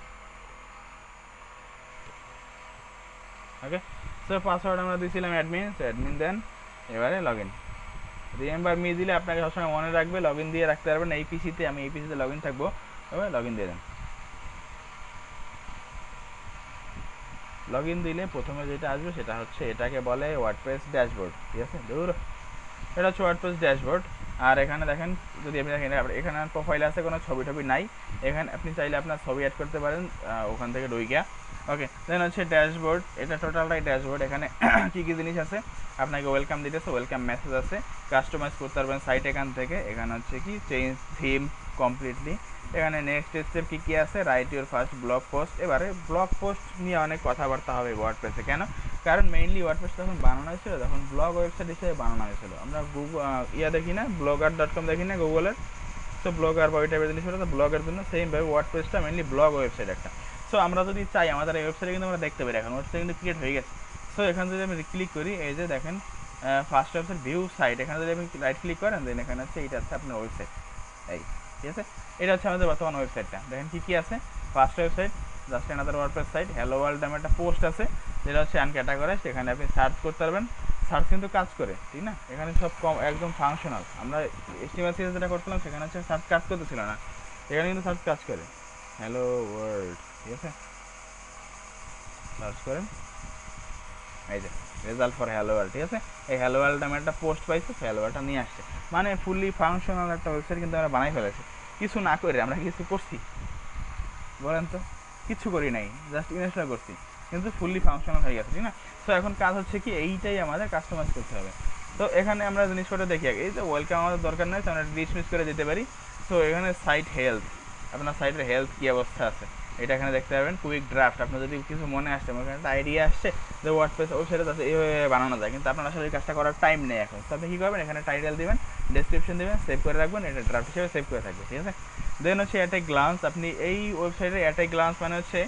ওকে, সো পাসওয়ার্ড আমরা দিয়েছিলাম অ্যাডমিন, অ্যাডমিন দেন এবারে লগ ইন, রিমেম্বার মি দিলে আপনাকে সবসময় মনে রাখবে, লগ ইন দিয়ে রাখতে পারবেন। এই পিসিতে আমি এই পিসিতে লগ ইন থাকবো, তবে লগ ইন দিয়ে দেন। লগ ইন দিলে প্রথমে যেটা আসবে সেটা হচ্ছে এটাকে বলে ওয়ার্ডপ্রেস ড্যাশবোর্ড, ঠিক আছে, দূর এটা হচ্ছে ওয়ার্ডপ্রেস ড্যাশবোর্ড। আর এখানে দেখেন, যদি আপনি দেখেন এখানে প্রোফাইল আছে, কোনো ছবি টবি নাই, এখানে আপনি চাইলে আপনার ছবি অ্যাড করতে পারেন ওখান থেকে ঢুইকা। ওকে, দেন হচ্ছে ড্যাশবোর্ড, এটা টোটালটাই ড্যাশবোর্ড। এখানে কী কী জিনিস আছে, আপনাকে ওয়েলকাম দিতেছে, ওয়েলকাম মেসেজ আছে, কাস্টমাইজ করতে পারবেন সাইট এখান থেকে, এখানে হচ্ছে কি চেঞ্জ থিম কমপ্লিটলি, এখানে নেক্সট স্টেপ কী কী আছে, right your first blog post. এবারে ব্লগ পোস্ট নিয়ে অনেক কথাবার্তা হবে ওয়ার্ডপ্রেসে, কেন, কারণ মেইনলি ওয়ার্ডপ্রেস যখন বানানো হয়েছিল তখন ব্লগ ওয়েবসাইট হিসেবে বানানো হয়েছিল। আমরা দেখি না, blogger.com দেখি না গুগলের, সো ব্লগার বা ওই টাইপের জিনিস হলো, তো ব্লগের জন্য সেমভাবে ওয়ার্ডপ্রেসটা মেইনলি ব্লগ ওয়েবসাইট একটা। সো আমরা যদি চাই আমাদের এই ওয়েবসাইটে কিন্তু আমরা দেখতে পারি, এখন ওয়েবসাইট কিন্তু ক্রিয়েট হয়ে গেছে। সো এখানে যদি আমি ক্লিক করি, এই যে দেখেন ফার্স্ট ওয়েবসাইট ভিউ সাইট, এখানে যদি আপনি রাইট ক্লিক করেন দেন এখানে হচ্ছে এইটা হচ্ছে আপনার ওয়েবসাইট, এই ঠিক আছে, এটা হচ্ছে আমাদের বর্তমান ওয়েবসাইটটা। দেখেন কী কী আছে, first website, just another WordPress site, hello world নামে একটা পোস্ট আছে যেটা হচ্ছে আনক্যাটাগরাইজ, সেখানে আপনি সার্চ করতে পারবেন, সার্চ কিন্তু কাজ করে, ঠিক না, এখানে সব একদম ফাংশনাল। আমরা এস্টিমেট সিরিজ যেটা করছিলাম সেখানে হচ্ছে সার্চ কাজ করতেছিল না, এখানে কিন্তু সার্চ কাজ করে, হ্যালো ওয়ার্ল্ড, ঠিক আছে, সার্চ করেন, এই যে রেজাল্ট ফর হ্যালো ওয়ার্ল্ড, ঠিক আছে, এই হ্যালো ওয়ার্ল্ড নামে একটা পোস্ট পাইছে, হ্যালো ওয়ার্ল্ডটা নিয়ে আসছে, মানে ফুললি ফাংশনাল একটা ওয়েবসাইট কিন্তু আমরা বানাই ফেলেছি, কিছু না করে। আমরা কিছু করছি বলেন তো, কিছু করি নাই, জাস্ট ইনস্টল করছি, কিন্তু ফুললি ফাংশনাল হয়ে গেছে, ঠিক না। তো এখন কাজ হচ্ছে কি এইটাই আমাদের কাস্টমাইজ করতে হবে। তো এখানে আমরা জিনিসপত্র দেখি আগে, এই যে ওয়েলকাম আমাদের দরকার নেই, আমরা ডিসমিস করে যেতে পারি। তো এখানে সাইট হেলথ, আপনার সাইটের হেলথ কী অবস্থা আছে এটা এখানে দেখতে পাবেন। কুইক ড্রাফট, আপনার যদি কিছু মনে আসছে, আমার এখানে একটা আইডিয়া আসছে যে ওয়ার্ডপ্রেস ওয়েবসাইটে আছে এইভাবে বানানো যায়, কিন্তু আপনার আসলে এই কাজটা করার টাইম নেই এখন। তো আপনি কী করবেন, এখানে টাইটেল দেবেন, ডেসক্রিপশন দেবেন, সেভ করে রাখবেন, এটা ড্রাফট হিসেবে সেভ করে থাকবে, ঠিক আছে। দেন হচ্ছে অ্যাট এ গ্লান্স, আপনি এই ওয়েবসাইটে অ্যাট এ গ্লান্স মানে হচ্ছে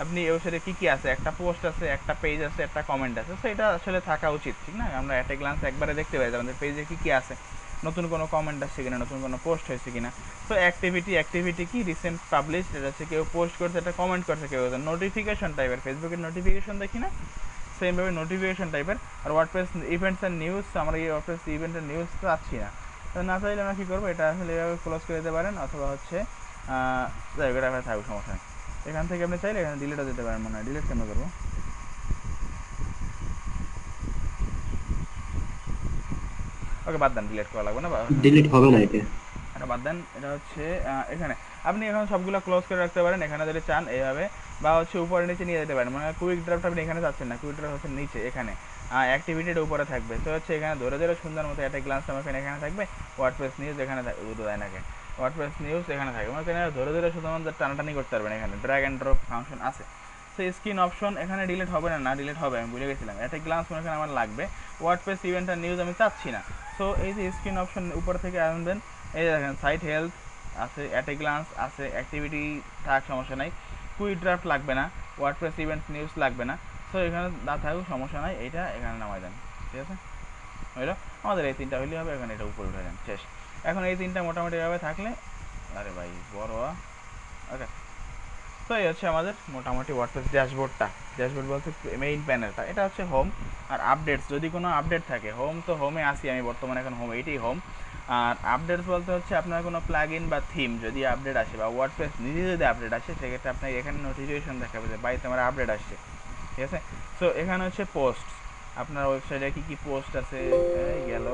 আপনি এই ওয়েবসাইটে কী কী আছে, একটা পোস্ট আছে, একটা পেজ আছে, একটা কমেন্ট আছে, তো এটা আসলে থাকা উচিত, ঠিক না। আমরা অ্যাট এ গ্লান্স একবারে দেখতে পাই আমাদের পেজে কী কী আছে, নতুন কোনো কমেন্ট আসছে কিনা, নতুন কোনো পোস্ট হয়েছে কিনা। তো অ্যাক্টিভিটি কি রিসেন্ট পাবলিশ, এটা হচ্ছে কেউ পোস্ট করছে, একটা কমেন্ট করছে, কেউ নোটিফিকেশন টাইপের, ফেসবুকের নোটিফিকেশন দেখি না, সেমভাবে নোটিফিকেশন টাইপের। আর ওয়ার্ডপ্রেস ইভেন্টস অ্যান্ড নিউজ, আমরা এই ওয়ার্ডপ্রেস ইভেন্ট অ্যান্ড নিউজ তো আছি না, তো না চাইলে আমরা কী করবো, এটা আসলে এভাবে ক্লোজ করে দিতে পারেন, অথবা হচ্ছে যাই হোক এটা থাকবে, সমস্যা নেই। এখান থেকে আপনি চাইলে এখানে ডিলিটও দিতে পারেন, মনে হয় ডিলিট কেন করবো, ওকে বাদ দেন, ডিলিট করা লাগবে না, ডিলিট হবে না এটা। এটা বাদ দেন। এটা হচ্ছে এখানে আপনি এখন সবগুলো ক্লোজ করে রাখতে পারেন, এখানে যদি চান এইভাবে, বা হচ্ছে উপরে নিচে নিয়ে যেতে পারেন। মানে কুইক ড্রাফট আপনি এখানে যাচ্ছেন না, কুইক ড্রাফট হচ্ছে নিচে, এখানে অ্যাক্টিভিটিটা উপরে থাকবে। তো হচ্ছে এখানে ধরে ধরে সুন্দর মতো একটা গ্লান্স আমার এখানে থাকবে, ওয়ার্ডপ্রেস নিউজ এখানে দেয় নাকি, ওয়ার্ডপ্রেস নিউজ এখানে থাকবে, মানে এখানে ধরে ধরে শুধুমাত্র টানাটানি করতে পারবেন। এখানে ড্র্যাগ অ্যান্ড ড্রপ ফাংশন আছে, সো স্ক্রিন অপশন এখানে ডিলিট হবে না, না ডিলিট হবে, আমি ভুলে গেছিলাম। অ্যাট এ গ্লান্স মনে করেন আমার লাগবে, ওয়ার্ডপ্রেস ইভেন্টার নিউজ আমি চাচ্ছি না। সো এই যে স্ক্রিন অপশন উপর থেকে আনবেন, এই যে দেখেন সাইট হেলথ আছে, অ্যাট এ গ্লান্স আছে, অ্যাক্টিভিটি থাক সমস্যা নাই, কুইক ড্রাফট লাগবে না, ওয়ার্ডপ্রেস ইভেন্ট নিউজ লাগবে না। সো এখানে না থাকুক সমস্যা নাই, এইটা এখানে নামাই দেন, ঠিক আছে। হইলো আমাদের এই তিনটা হইলেই হবে, এখানে এটা উপরে উঠে দেন, শেষ। এখন এই তিনটা মোটামুটি এভাবে থাকলে, আরে ভাই বড়, ওকে। তো এই হচ্ছে আমাদের মোটামুটি ওয়ার্ডপ্রেস ড্যাশবোর্ডটা। ড্যাশবোর্ড বলতে মেইন প্যানেলটা, এটা হচ্ছে হোম। আর আপডেটস, যদি কোনো আপডেট থাকে, হোম তো হোমে আসি আমি বর্তমানে, এখন হোম, এইটাই হোম। আর আপডেটস বলতে হচ্ছে আপনার কোনো প্লাগ ইন বা থিম যদি আপডেট আসে, বা ওয়ার্ডপ্রেস নিজে যদি আপডেট আসে, সেক্ষেত্রে আপনাকে এখানে নোটিফিকেশন দেখাবে যে বাড়িতে আমার আপডেট আসছে, ঠিক আছে। সো এখানে হচ্ছে পোস্ট, আপনার ওয়েবসাইটে কী কী পোস্ট আছে, এই গেল